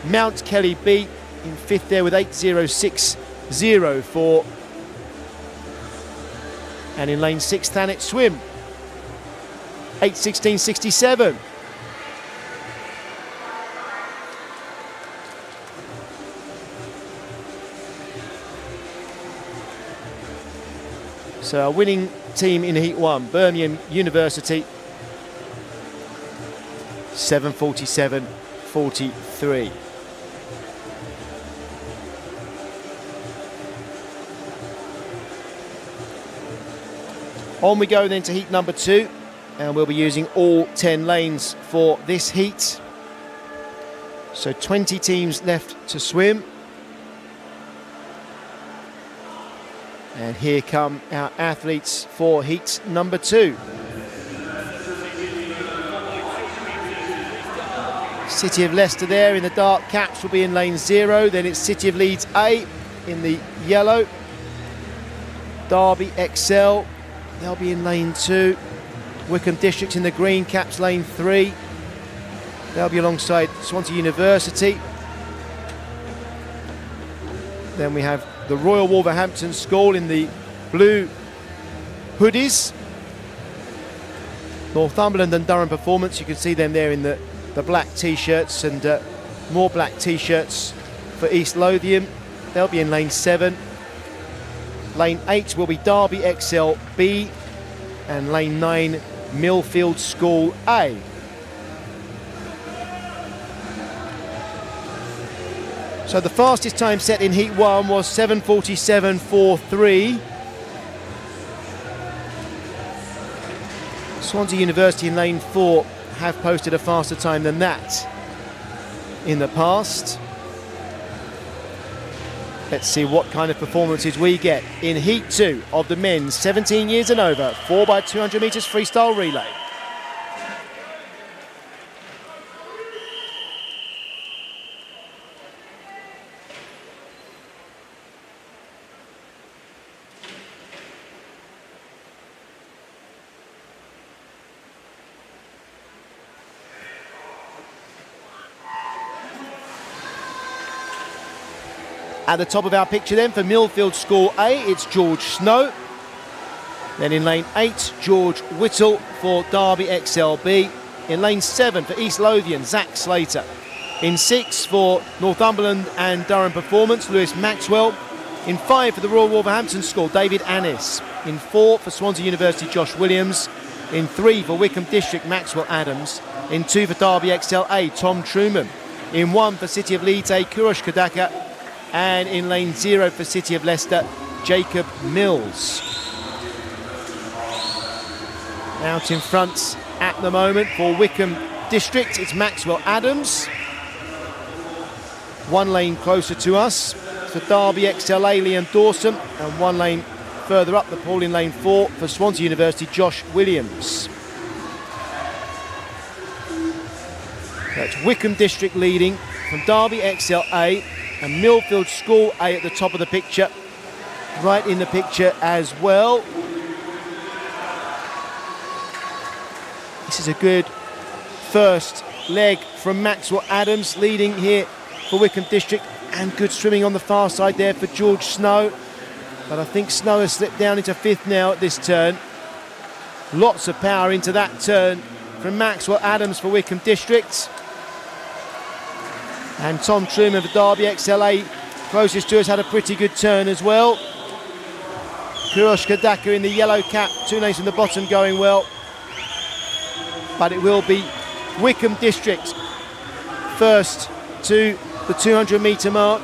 S3: Mount Kelly B in fifth there with 8:06.04. And in lane 6, Thanet Swim 8:16.67. So our winning team in Heat 1, Birmingham University, 7:47.43. On we go then to heat number 2, and we'll be using all 10 lanes for this heat. So 20 teams left to swim. And here come our athletes for heat number 2. City of Leicester there in the dark caps will be in lane 0. Then it's City of Leeds A in the yellow. Derby XL, they'll be in lane 2. Wickham District in the green caps, lane 3. They'll be alongside Swansea University. Then we have the Royal Wolverhampton School in the blue hoodies. Northumberland and Durham Performance, you can see them there in the black t-shirts, and more black t-shirts for East Lothian. They'll be in lane 7. Lane 8 will be Derby XL B, and lane 9 Millfield School A. So the fastest time set in Heat 1 was 7:47.43. Swansea University in lane 4 have posted a faster time than that in the past. Let's see what kind of performances we get in Heat 2 of the men's 17 years and over 4x200 metres freestyle relay. At the top of our picture then for Millfield School A, it's George Snow. Then in lane 8, George Whittle for Derby XLB. In lane 7 for East Lothian, Zach Slater. In 6 for Northumberland and Durham Performance, Lewis Maxwell. In 5 for the Royal Wolverhampton School, David Annis. In 4 for Swansea University, Josh Williams. In 3 for Wickham District, Maxwell Adams. In 2 for Derby XLA, Tom Truman. In 1 for City of Leeds A, Kurosh Kadaka. And in lane 0 for City of Leicester, Jacob Mills. Out in front at the moment for Wickham District, it's Maxwell Adams. 1 lane closer to us for Derby XLA, Liam Dawson, and 1 lane further up the pool in lane 4 for Swansea University, Josh Williams. That's Wickham District leading from Derby XLA, and Millfield School A at the top of the picture, right in the picture as well. This is a good first leg from Maxwell Adams, leading here for Wickham District, and good swimming on the far side there for George Snow. But I think Snow has slipped down into 5th now at this turn. Lots of power into that turn from Maxwell Adams for Wickham District. And Tom Truman for Derby XLA, closest to us, had a pretty good turn as well. Kurosh Kadaka in the yellow cap, 2 lanes from the bottom, going well. But it will be Wickham District first to the 200 metre mark.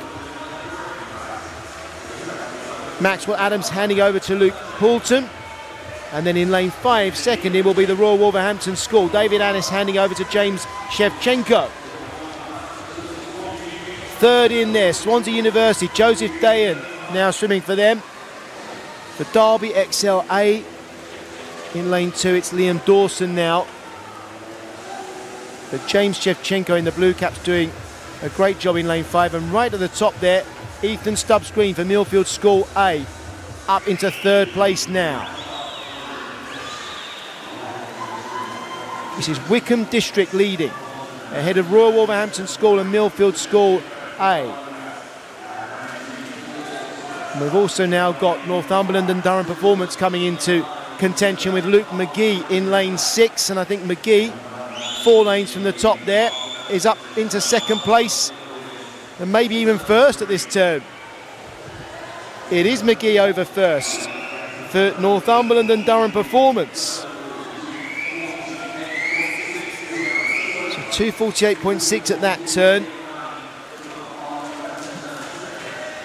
S3: Maxwell Adams handing over to Luke Poulton. And then in lane 5, second in will be the Royal Wolverhampton School. David Annis handing over to James Shevchenko. Third in there, Swansea University, Joseph Dayan now swimming for them. For Derby XLA, in lane 2, it's Liam Dawson now. But James Shevchenko in the blue caps doing a great job in lane 5. And right at the top there, Ethan Stubbs Green for Millfield School A, up into third place now. This is Wickham District leading, ahead of Royal Wolverhampton School and Millfield School A. And we've also now got Northumberland and Durham Performance coming into contention with Luke McGee in lane 6. And I think McGee, 4 lanes from the top there, is up into second place and maybe even first at this turn. It is McGee over first for Northumberland and Durham Performance. 2:48.6 at that turn.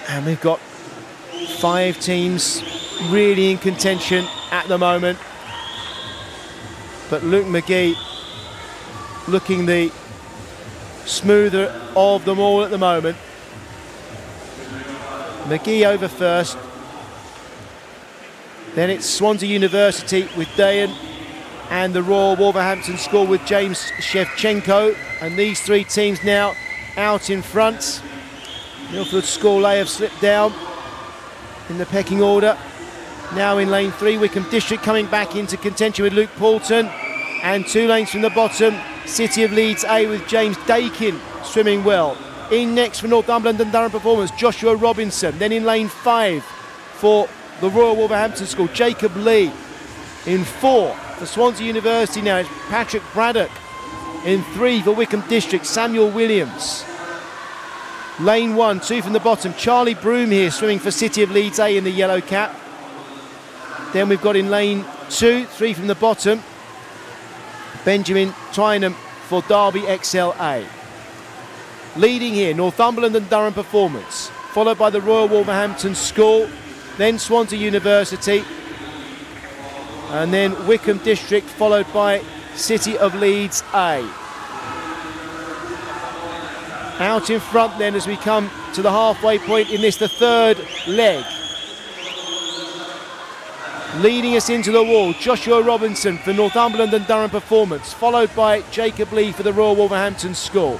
S3: And we've got 5 teams really in contention at the moment. But Luke McGee looking the smoother of them all at the moment. McGee over first. Then it's Swansea University with Dayan and the Royal Wolverhampton School with James Shevchenko. And these 3 teams now out in front. Millfield School A have slipped down in the pecking order. Now in lane 3, Wickham District coming back into contention with Luke Poulton. And 2 lanes from the bottom, City of Leeds A with James Dakin swimming well. In next for Northumberland and Durham Performance, Joshua Robinson. Then in lane 5 for the Royal Wolverhampton School, Jacob Lee. In 4 for Swansea University now, it's Patrick Braddock. In 3 for Wickham District, Samuel Williams. Lane 1, 2 from the bottom, Charlie Broom here swimming for City of Leeds A in the yellow cap. Then we've got in lane 2, 3 from the bottom, Benjamin Twynham for Derby XLA. Leading here, Northumberland and Durham Performance, followed by the Royal Wolverhampton School, then Swansea University, and then Wickham District, followed by City of Leeds A. Out in front then as we come to the halfway point in this, the third leg. Leading us into the wall, Joshua Robinson for Northumberland and Durham Performance, followed by Jacob Lee for the Royal Wolverhampton School.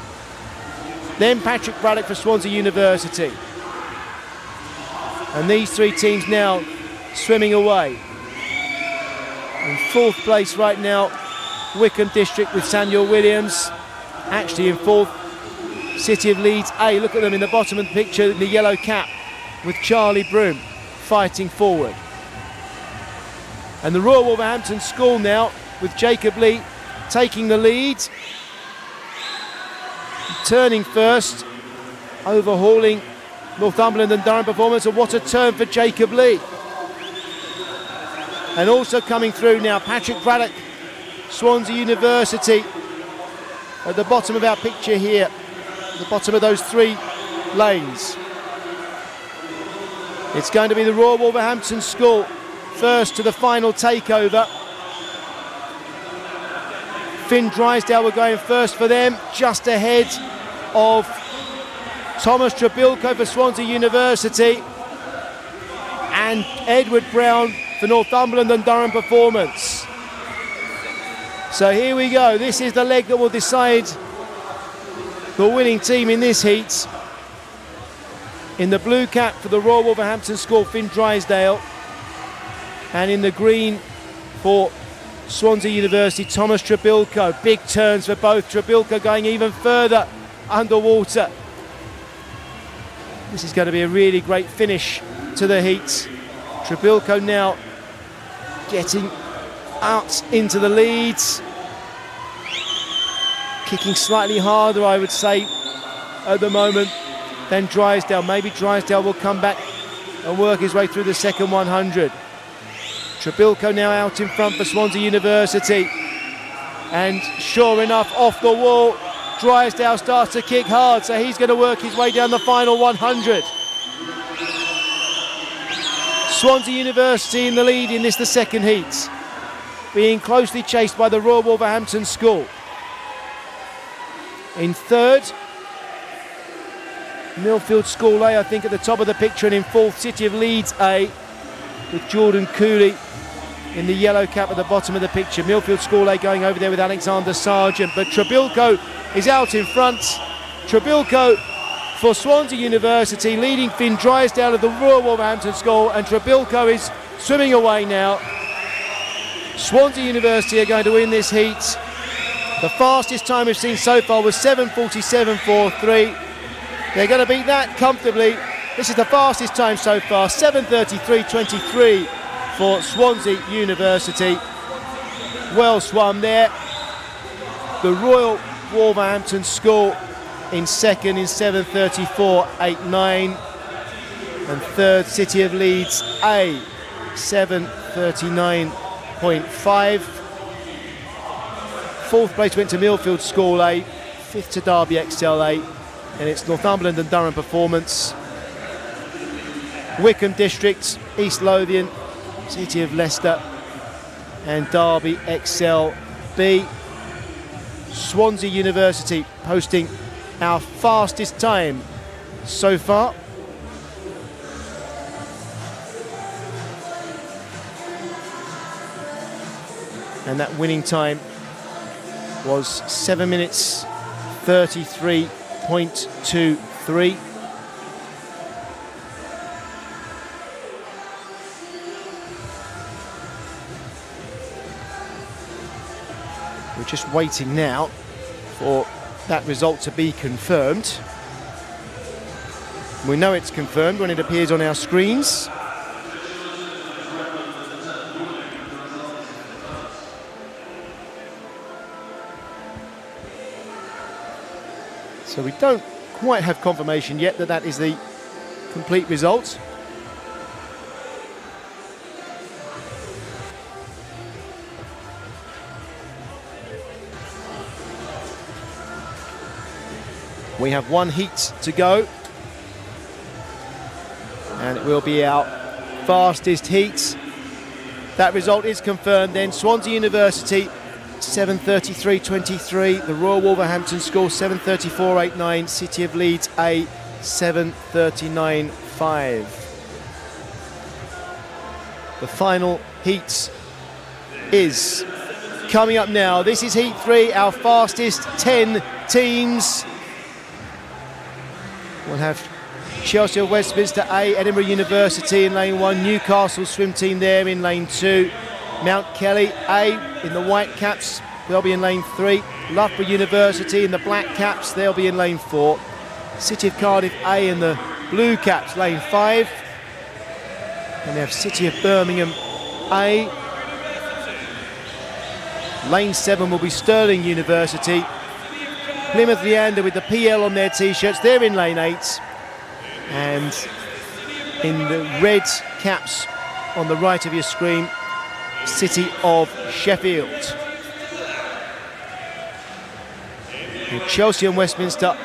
S3: Then Patrick Braddock for Swansea University. And these 3 teams now swimming away. In 4th place right now, Wickham District with Samuel Williams. Actually in 4th, City of Leeds A. Look at them in the bottom of the picture in the yellow cap with Charlie Broom fighting forward. And the Royal Wolverhampton School now with Jacob Lee taking the lead. Turning first, overhauling Northumberland and Durham Performance. And what a turn for Jacob Lee. And also coming through now, Patrick Braddock, Swansea University, at the bottom of our picture here, the bottom of those 3 lanes. It's going to be the Royal Wolverhampton School first to the final takeover. Finn Drysdale were going first for them, just ahead of Thomas Trebilco for Swansea University and Edward Brown for Northumberland and Durham Performance. So here we go. This is the leg that will decide the winning team in this heat. In the blue cap for the Royal Wolverhampton School, Finn Drysdale. And in the green for Swansea University, Thomas Trebilco. Big turns for both. Trebilco going even further underwater. This is going to be a really great finish to the heat. Trebilco now getting out into the leads. Kicking slightly harder, I would say, at the moment than Drysdale. Maybe Drysdale will come back and work his way through the second 100. Trebilco now out in front for Swansea University. And sure enough, off the wall, Drysdale starts to kick hard, so he's going to work his way down the final 100. Swansea University in the lead in this, the second heat, being closely chased by the Royal Wolverhampton School. In third, Millfield School A, I think, at the top of the picture, and in fourth, City of Leeds A, with Jordan Cooley in the yellow cap at the bottom of the picture. Millfield School A going over there with Alexander Sargent, but Trebilco is out in front. Trebilco for Swansea University, leading Finn Drysdale of the Royal Wolverhampton School, and Trebilco is swimming away now. Swansea University are going to win this heat. The fastest time we've seen so far was 7:47.43. They're going to beat that comfortably. This is the fastest time so far, 7:33.23 for Swansea University. Well swum there. The Royal Wolverhampton School in second in 7:34.89, and third, City of Leeds A, 7:39.5. Fourth place went to Millfield School A, fifth to Derby XLA, and it's Northumberland and Durham Performance. Wickham District, East Lothian, City of Leicester, and Derby XLB. Swansea University posting our fastest time so far. And that winning time was 7 minutes 33.23. We're just waiting now for that result to be confirmed. We know it's confirmed when it appears on our screens. So we don't quite have confirmation yet that that is the complete result. We have one heat to go, and it will be our fastest heat. That result is confirmed then. Swansea University 7:33.23, the Royal Wolverhampton School 7:34.89, City of Leeds A 7:39.5. The final heat is coming up now. This is heat 3, our fastest 10 teams. We'll have Chelsea of Westminster A, Edinburgh University in lane 1, Newcastle swim team there in lane 2, Mount Kelly A in the white caps, they'll be in lane 3, Loughborough University in the black caps, they'll be in lane 4, City of Cardiff A in the blue caps, lane 5, and we have City of Birmingham A. Lane 7 will be Stirling University. Plymouth Leander with the PL on their t-shirts, they're in lane 8, and in the red caps on the right of your screen, City of Sheffield. And Chelsea and Westminster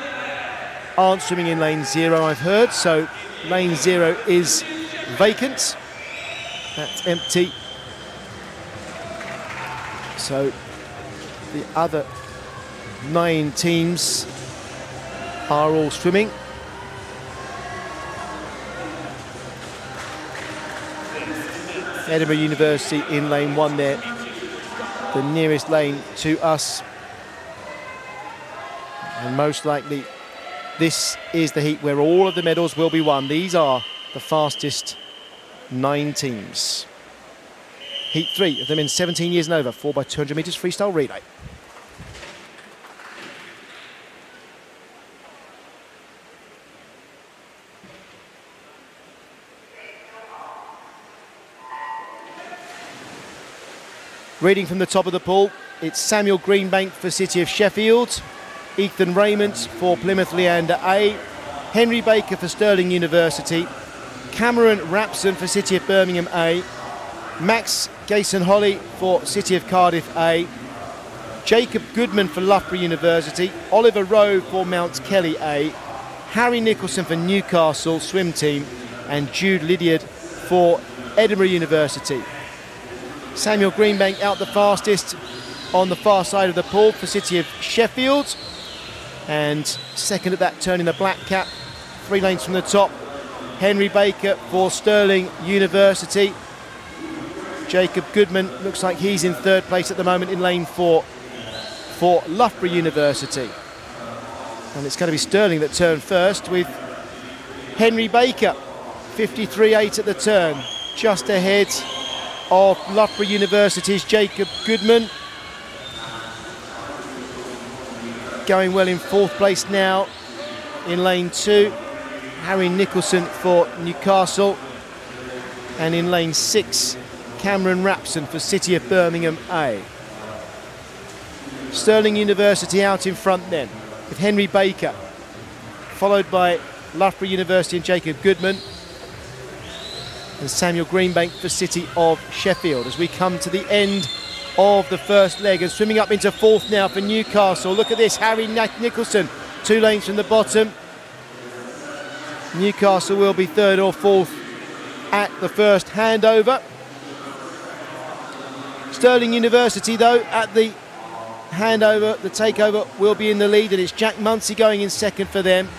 S3: aren't swimming in lane 0, I've heard, so lane 0 is vacant. That's empty. So the other 9 teams are all swimming. Edinburgh University in lane 1 there, the nearest lane to us. And most likely this is the heat where all of the medals will be won. These are the fastest 9 teams. Heat 3 of the men 17 years and over, 4x200 metres freestyle relay. Reading from the top of the pool, it's Samuel Greenbank for City of Sheffield, Ethan Raymond for Plymouth Leander A, Henry Baker for Stirling University, Cameron Rapson for City of Birmingham A, Max Gayson-Holly for City of Cardiff A, Jacob Goodman for Loughborough University, Oliver Rowe for Mount Kelly A, Harry Nicholson for Newcastle swim team, and Jude Lydiard for Edinburgh University. Samuel Greenbank out the fastest on the far side of the pool for City of Sheffield, and second at that turn in the black cap, 3 lanes from the top, Henry Baker for Stirling University. Jacob Goodman looks like he's in third place at the moment in lane 4 for Loughborough University. And it's going to be Stirling that turned first, with Henry Baker 53.8 at the turn, just ahead of Loughborough University's Jacob Goodman. Going well in fourth place now in lane 2, Harry Nicholson for Newcastle, and in lane 6, Cameron Rapson for City of Birmingham A. Stirling University out in front then, with Henry Baker, followed by Loughborough University and Jacob Goodman, and Samuel Greenbank for City of Sheffield, as we come to the end of the first leg. And swimming up into fourth now for Newcastle. Look at this, Harry Nicholson, 2 lanes from the bottom. Newcastle will be third or fourth at the first handover. Stirling University, though, at the handover, the takeover, will be in the lead, and it's Jack Munsey going in second for them.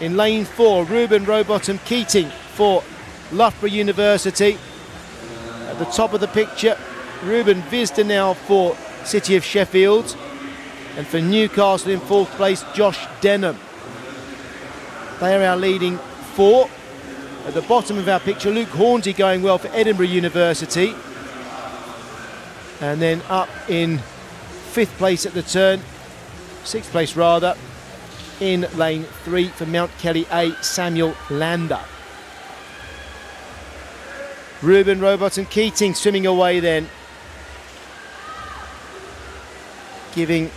S3: In lane 4, Ruben Rowbottom Keating for Loughborough University. At the top of the picture, Ruben Visda now for City of Sheffield, and for Newcastle in fourth place, Josh Denham. They are our leading 4. At the bottom of our picture, Luke Hornsey going well for Edinburgh University, and then up in 5th place at the turn, 6th place rather, in lane 3 for Mount Kelly A, Samuel Lander. Ruben Rowbottom Keating swimming away then, giving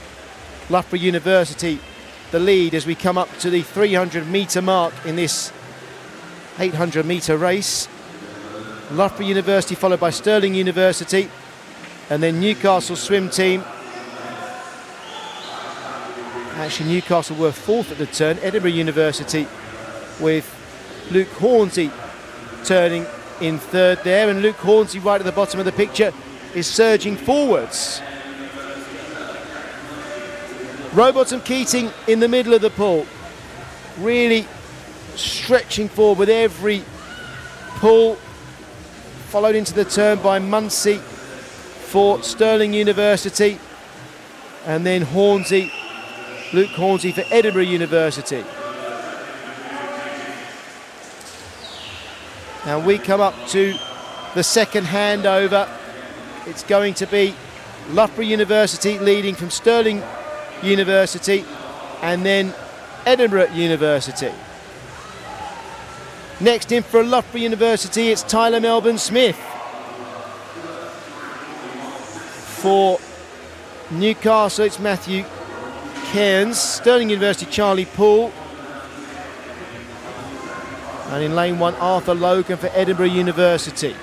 S3: Loughborough University the lead as we come up to the 300 metre mark in this 800 metre race. Loughborough University followed by Stirling University, and then Newcastle swim team. Actually, Newcastle were 4th at the turn. Edinburgh University with Luke Hornsey turning in 3rd there, and Luke Hornsey right at the bottom of the picture is surging forwards. Rowbottom Keating in the middle of the pool, really stretching forward with every pull, followed into the turn by Munsey for Stirling University, and then Hornsey, Luke Hornsey for Edinburgh University. Now we come up to the second handover. It's going to be Loughborough University leading from Stirling University, and then Edinburgh University. Next in for Loughborough University, it's Tyler Melbourne Smith. For Newcastle, it's Matthew Cairns. Stirling University, Charlie Poole. And in lane 1, Arthur Logan for Edinburgh University.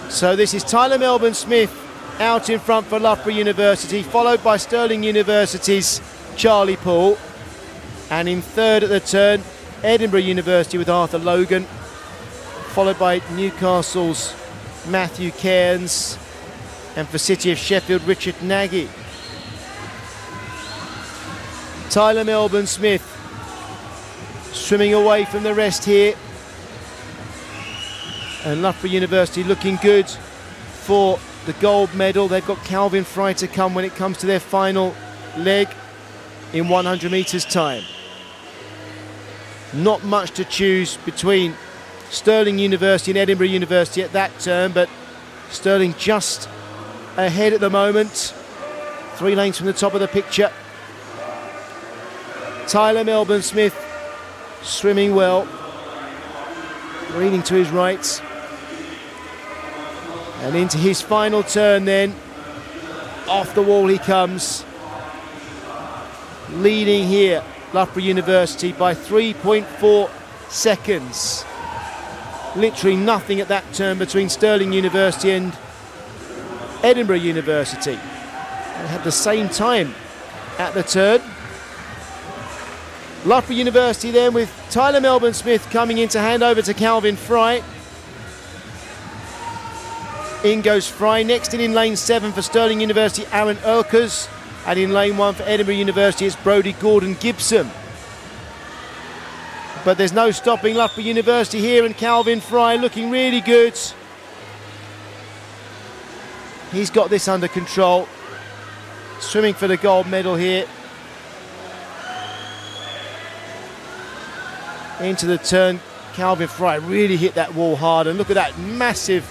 S3: So this is Tyler Melbourne Smith out in front for Loughborough University, followed by Stirling University's Charlie Poole, and in 3rd at the turn, Edinburgh University with Arthur Logan, followed by Newcastle's Matthew Cairns, and for City of Sheffield, Richard Nagy. Tyler Melbourne Smith swimming away from the rest here, and Loughborough University looking good for the gold medal. They've got Calvin Fry to come when it comes to their final leg in 100 metres time. Not much to choose between Stirling University and Edinburgh University at that turn, but Stirling just ahead at the moment, 3 lanes from the top of the picture. Tyler Melbourne Smith swimming well, leaning to his right, and into his final turn then, off the wall he comes, leading here Loughborough University by 3.4 seconds. Literally nothing at that turn between Stirling University and Edinburgh University. They had the same time at the turn. Loughborough University then with Tyler Melbourne Smith coming in to hand over to Calvin Fry. In goes Fry. Next in lane 7 for Stirling University, Aaron Erkers. And in lane 1 for Edinburgh University, it's Brodie Gordon-Gibson. But there's no stopping Loughborough University here, and Calvin Fry looking really good. He's got this under control. Swimming for the gold medal here. Into the turn, Calvin Fry really hit that wall hard, and look at that massive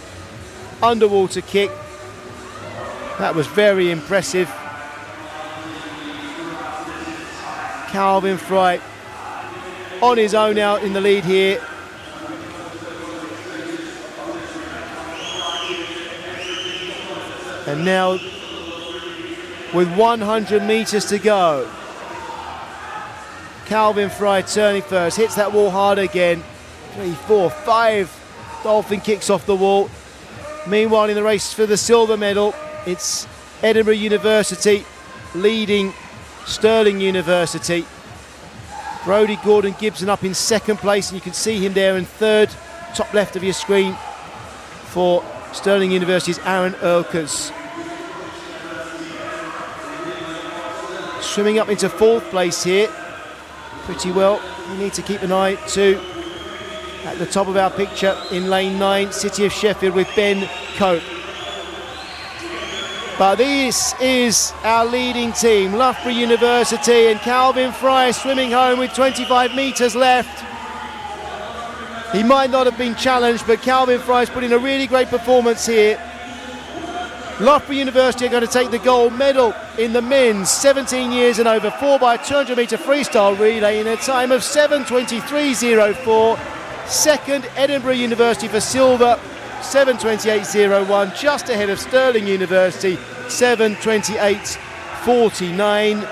S3: underwater kick. That was very impressive. Calvin Fry on his own out in the lead here. And now with 100 metres to go, Calvin Fry turning first, hits that wall hard again. 3, 4, 5 dolphin kicks off the wall. Meanwhile, in the race for the silver medal, it's Edinburgh University leading Stirling University. Brodie Gordon-Gibson up in second place, and you can see him there in third, top left of your screen, for Stirling University's Aaron Erkers. Swimming up into fourth place here, pretty well. We need to keep an eye to, at the top of our picture, in lane 9, City of Sheffield with Ben Cope. But this is our leading team, Loughborough University, and Calvin Fry swimming home with 25 metres left. He might not have been challenged, but Calvin Fry's put in a really great performance here. Loughborough University are going to take the gold medal in the men's 17 years and over 4x200 metre freestyle relay in a time of 7:23.04. Second, Edinburgh University for silver, 7:28.01, just ahead of Stirling University, 7:28.49.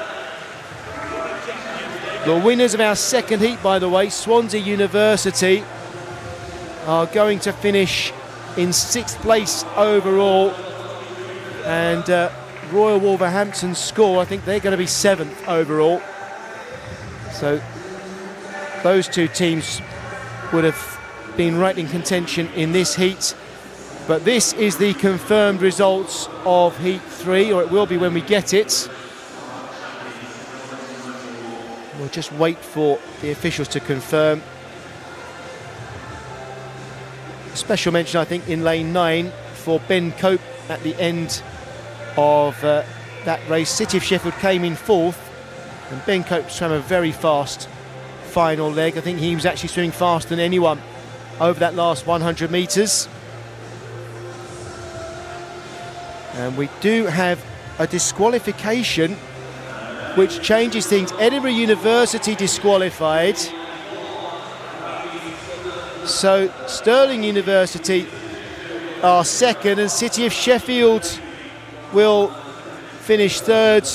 S3: The winners of our second heat, by the way, Swansea University, are going to finish in 6th place overall, and Royal Wolverhampton School, I think they're going to be 7th overall. So those two teams would have been right in contention in this heat. But this is the confirmed results of Heat 3, or it will be when we get it. We'll just wait for the officials to confirm. Special mention, I think, in lane 9 for Ben Cope at the end of that race. City of Sheffield came in 4th, and Ben Cope swam a very fast final leg. I think he was actually swimming faster than anyone over that last 100 metres. And we do have a disqualification which changes things. Edinburgh University disqualified. So Stirling University are second, and City of Sheffield will finish third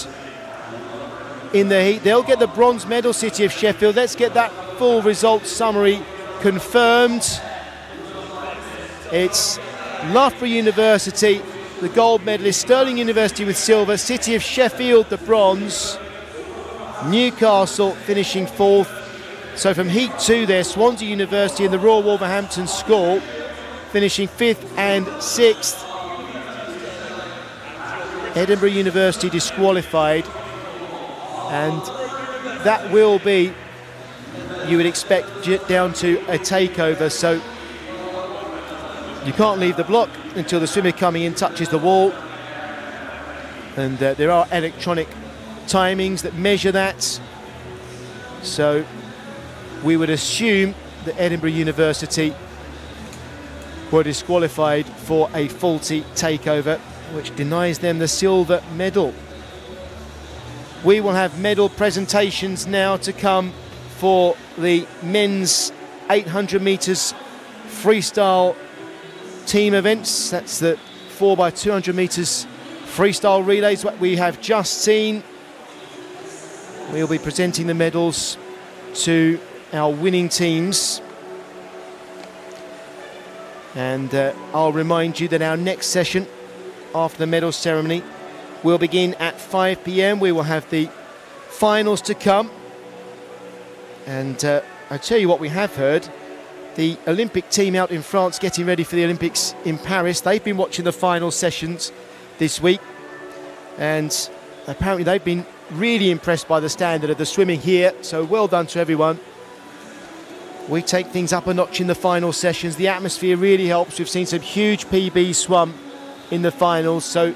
S3: in the heat. They'll get the bronze medal, City of Sheffield. Let's get that full results summary confirmed. It's Loughborough University, the gold medalist, Stirling University with silver, City of Sheffield the bronze, Newcastle finishing 4th. So from Heat 2 there, Swansea University and the Royal Wolverhampton School finishing 5th and 6th. Edinburgh University disqualified, and that will be, you would expect, down to a takeover. So you can't leave the block until the swimmer coming in touches the wall, and there are electronic timings that measure that. So we would assume that Edinburgh University were disqualified for a faulty takeover, which denies them the silver medal. We will have medal presentations now to come for the men's 800 metres freestyle team events. That's the 4x200 metres freestyle relays, what we have just seen. We'll be presenting the medals to our winning teams. And I'll remind you that our next session after the medal ceremony will begin at 5 p.m. We will have the finals to come. And I tell you what we have heard. The Olympic team out in France getting ready for the Olympics in Paris. They've been watching the final sessions this week. And apparently they've been really impressed by the standard of the swimming here. So well done to everyone. We take things up a notch in the final sessions. The atmosphere really helps. We've seen some huge PBs swum in the finals. So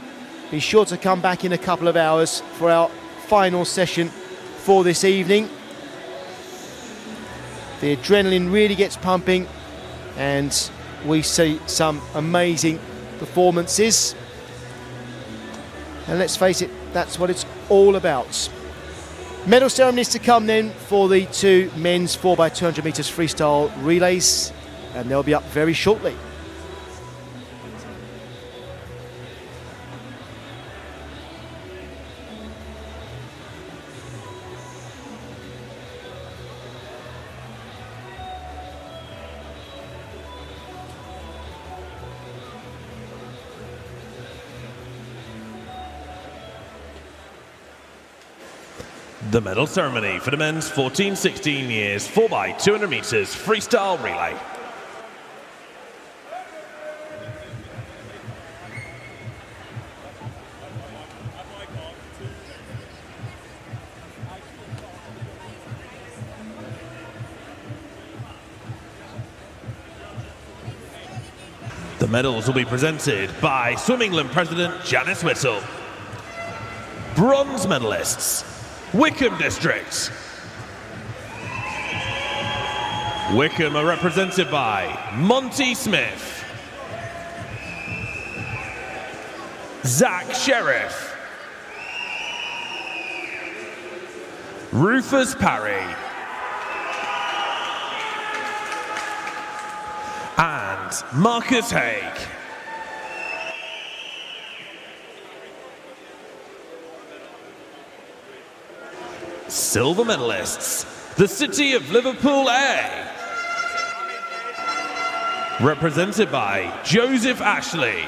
S3: be sure to come back in a couple of hours for our final session for this evening. The adrenaline really gets pumping and we see some amazing performances. And let's face it, that's what it's all about. Medal ceremonies to come then for the two men's 4x200 metres freestyle relays, and they'll be up very shortly.
S4: The medal ceremony for the men's 14-16 years 4x200 metres freestyle relay. The medals will be presented by Swim England President Janice Whittle. Bronze medalists: Wickham District. Wickham are represented by Monty Smith, Zach Sheriff, Rufus Parry, and Marcus Haig. Silver medalists, the City of Liverpool A. Represented by Joseph Ashley,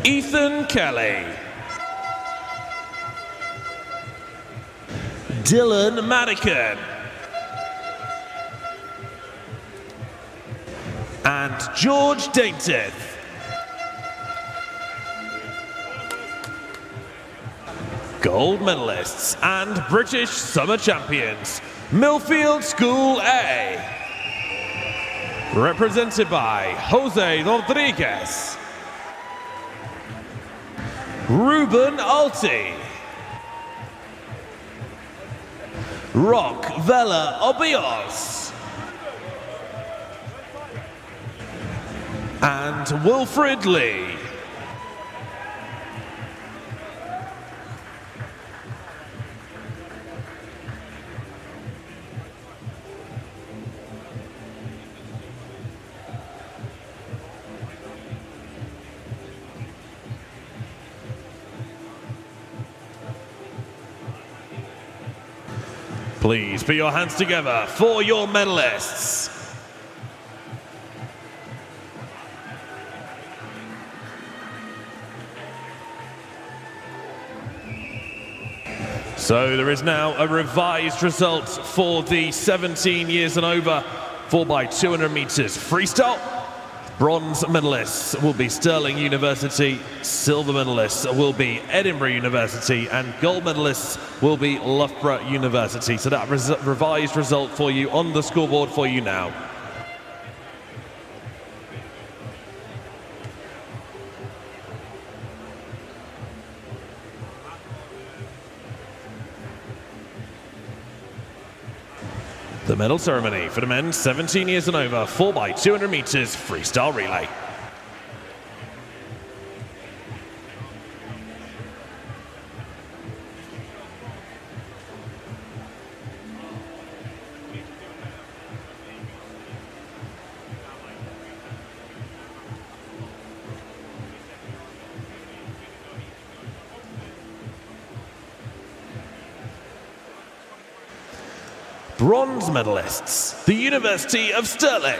S4: Ethan Kelly, Dylan Madigan, and George Daintith. Gold medalists and British summer champions, Millfield School A. Represented by Jose Rodriguez, Ruben Alti, Rock Vela Obios, and Wilfred Lee. Please put your hands together for your medalists. So there is now a revised result for the 17 years and over 4x200 metres freestyle. Bronze medalists will be Stirling University, silver medalists will be Edinburgh University, and gold medalists will be Loughborough University. So that revised result for you on the scoreboard for you now. The medal ceremony for the men 17 years and over 4x200 metres freestyle relay. Bronze medalists, the University of Stirling.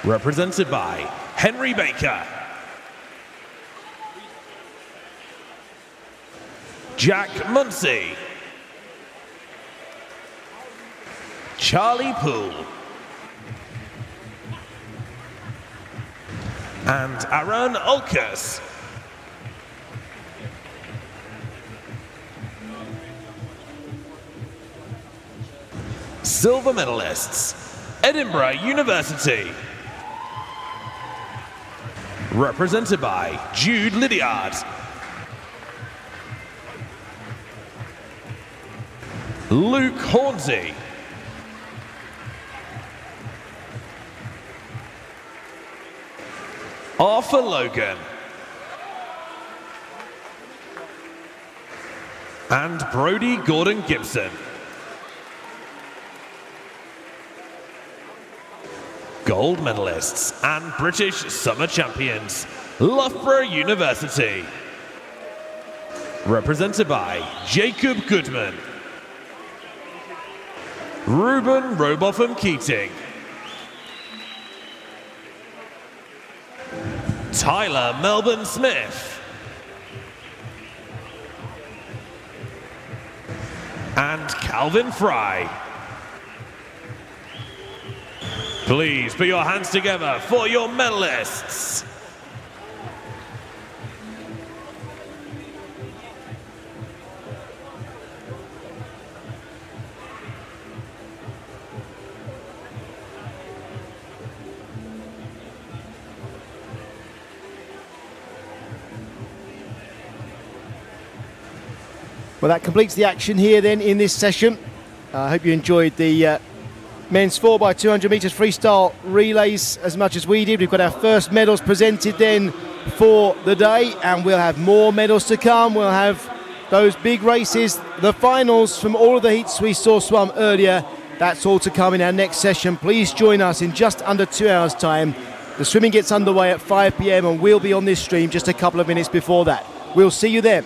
S4: represented by Henry Baker, Jack Munsey, Charlie Poole, and Aaron Olkers. Silver medalists, Edinburgh University, represented by Jude Lydiard, Luke Hornsey, Arthur Logan, and Brody Gordon Gibson. Gold medalists and British summer champions, Loughborough University, represented by Jacob Goodman, Ruben Robotham Keating, Tyler Melbourne Smith, and Calvin Fry. Please put your hands together for your medalists.
S3: Well, that completes the action here then in this session. I hope you enjoyed the men's 4x200 metres freestyle relays as much as we did. We've got our first medals presented then for the day, and we'll have more medals to come. We'll have those big races, the finals from all of the heats we saw swum earlier. That's all to come in our next session. Please join us in just under 2 hours' time. The swimming gets underway at 5 p.m. and we'll be on this stream just a couple of minutes before that. We'll see you then.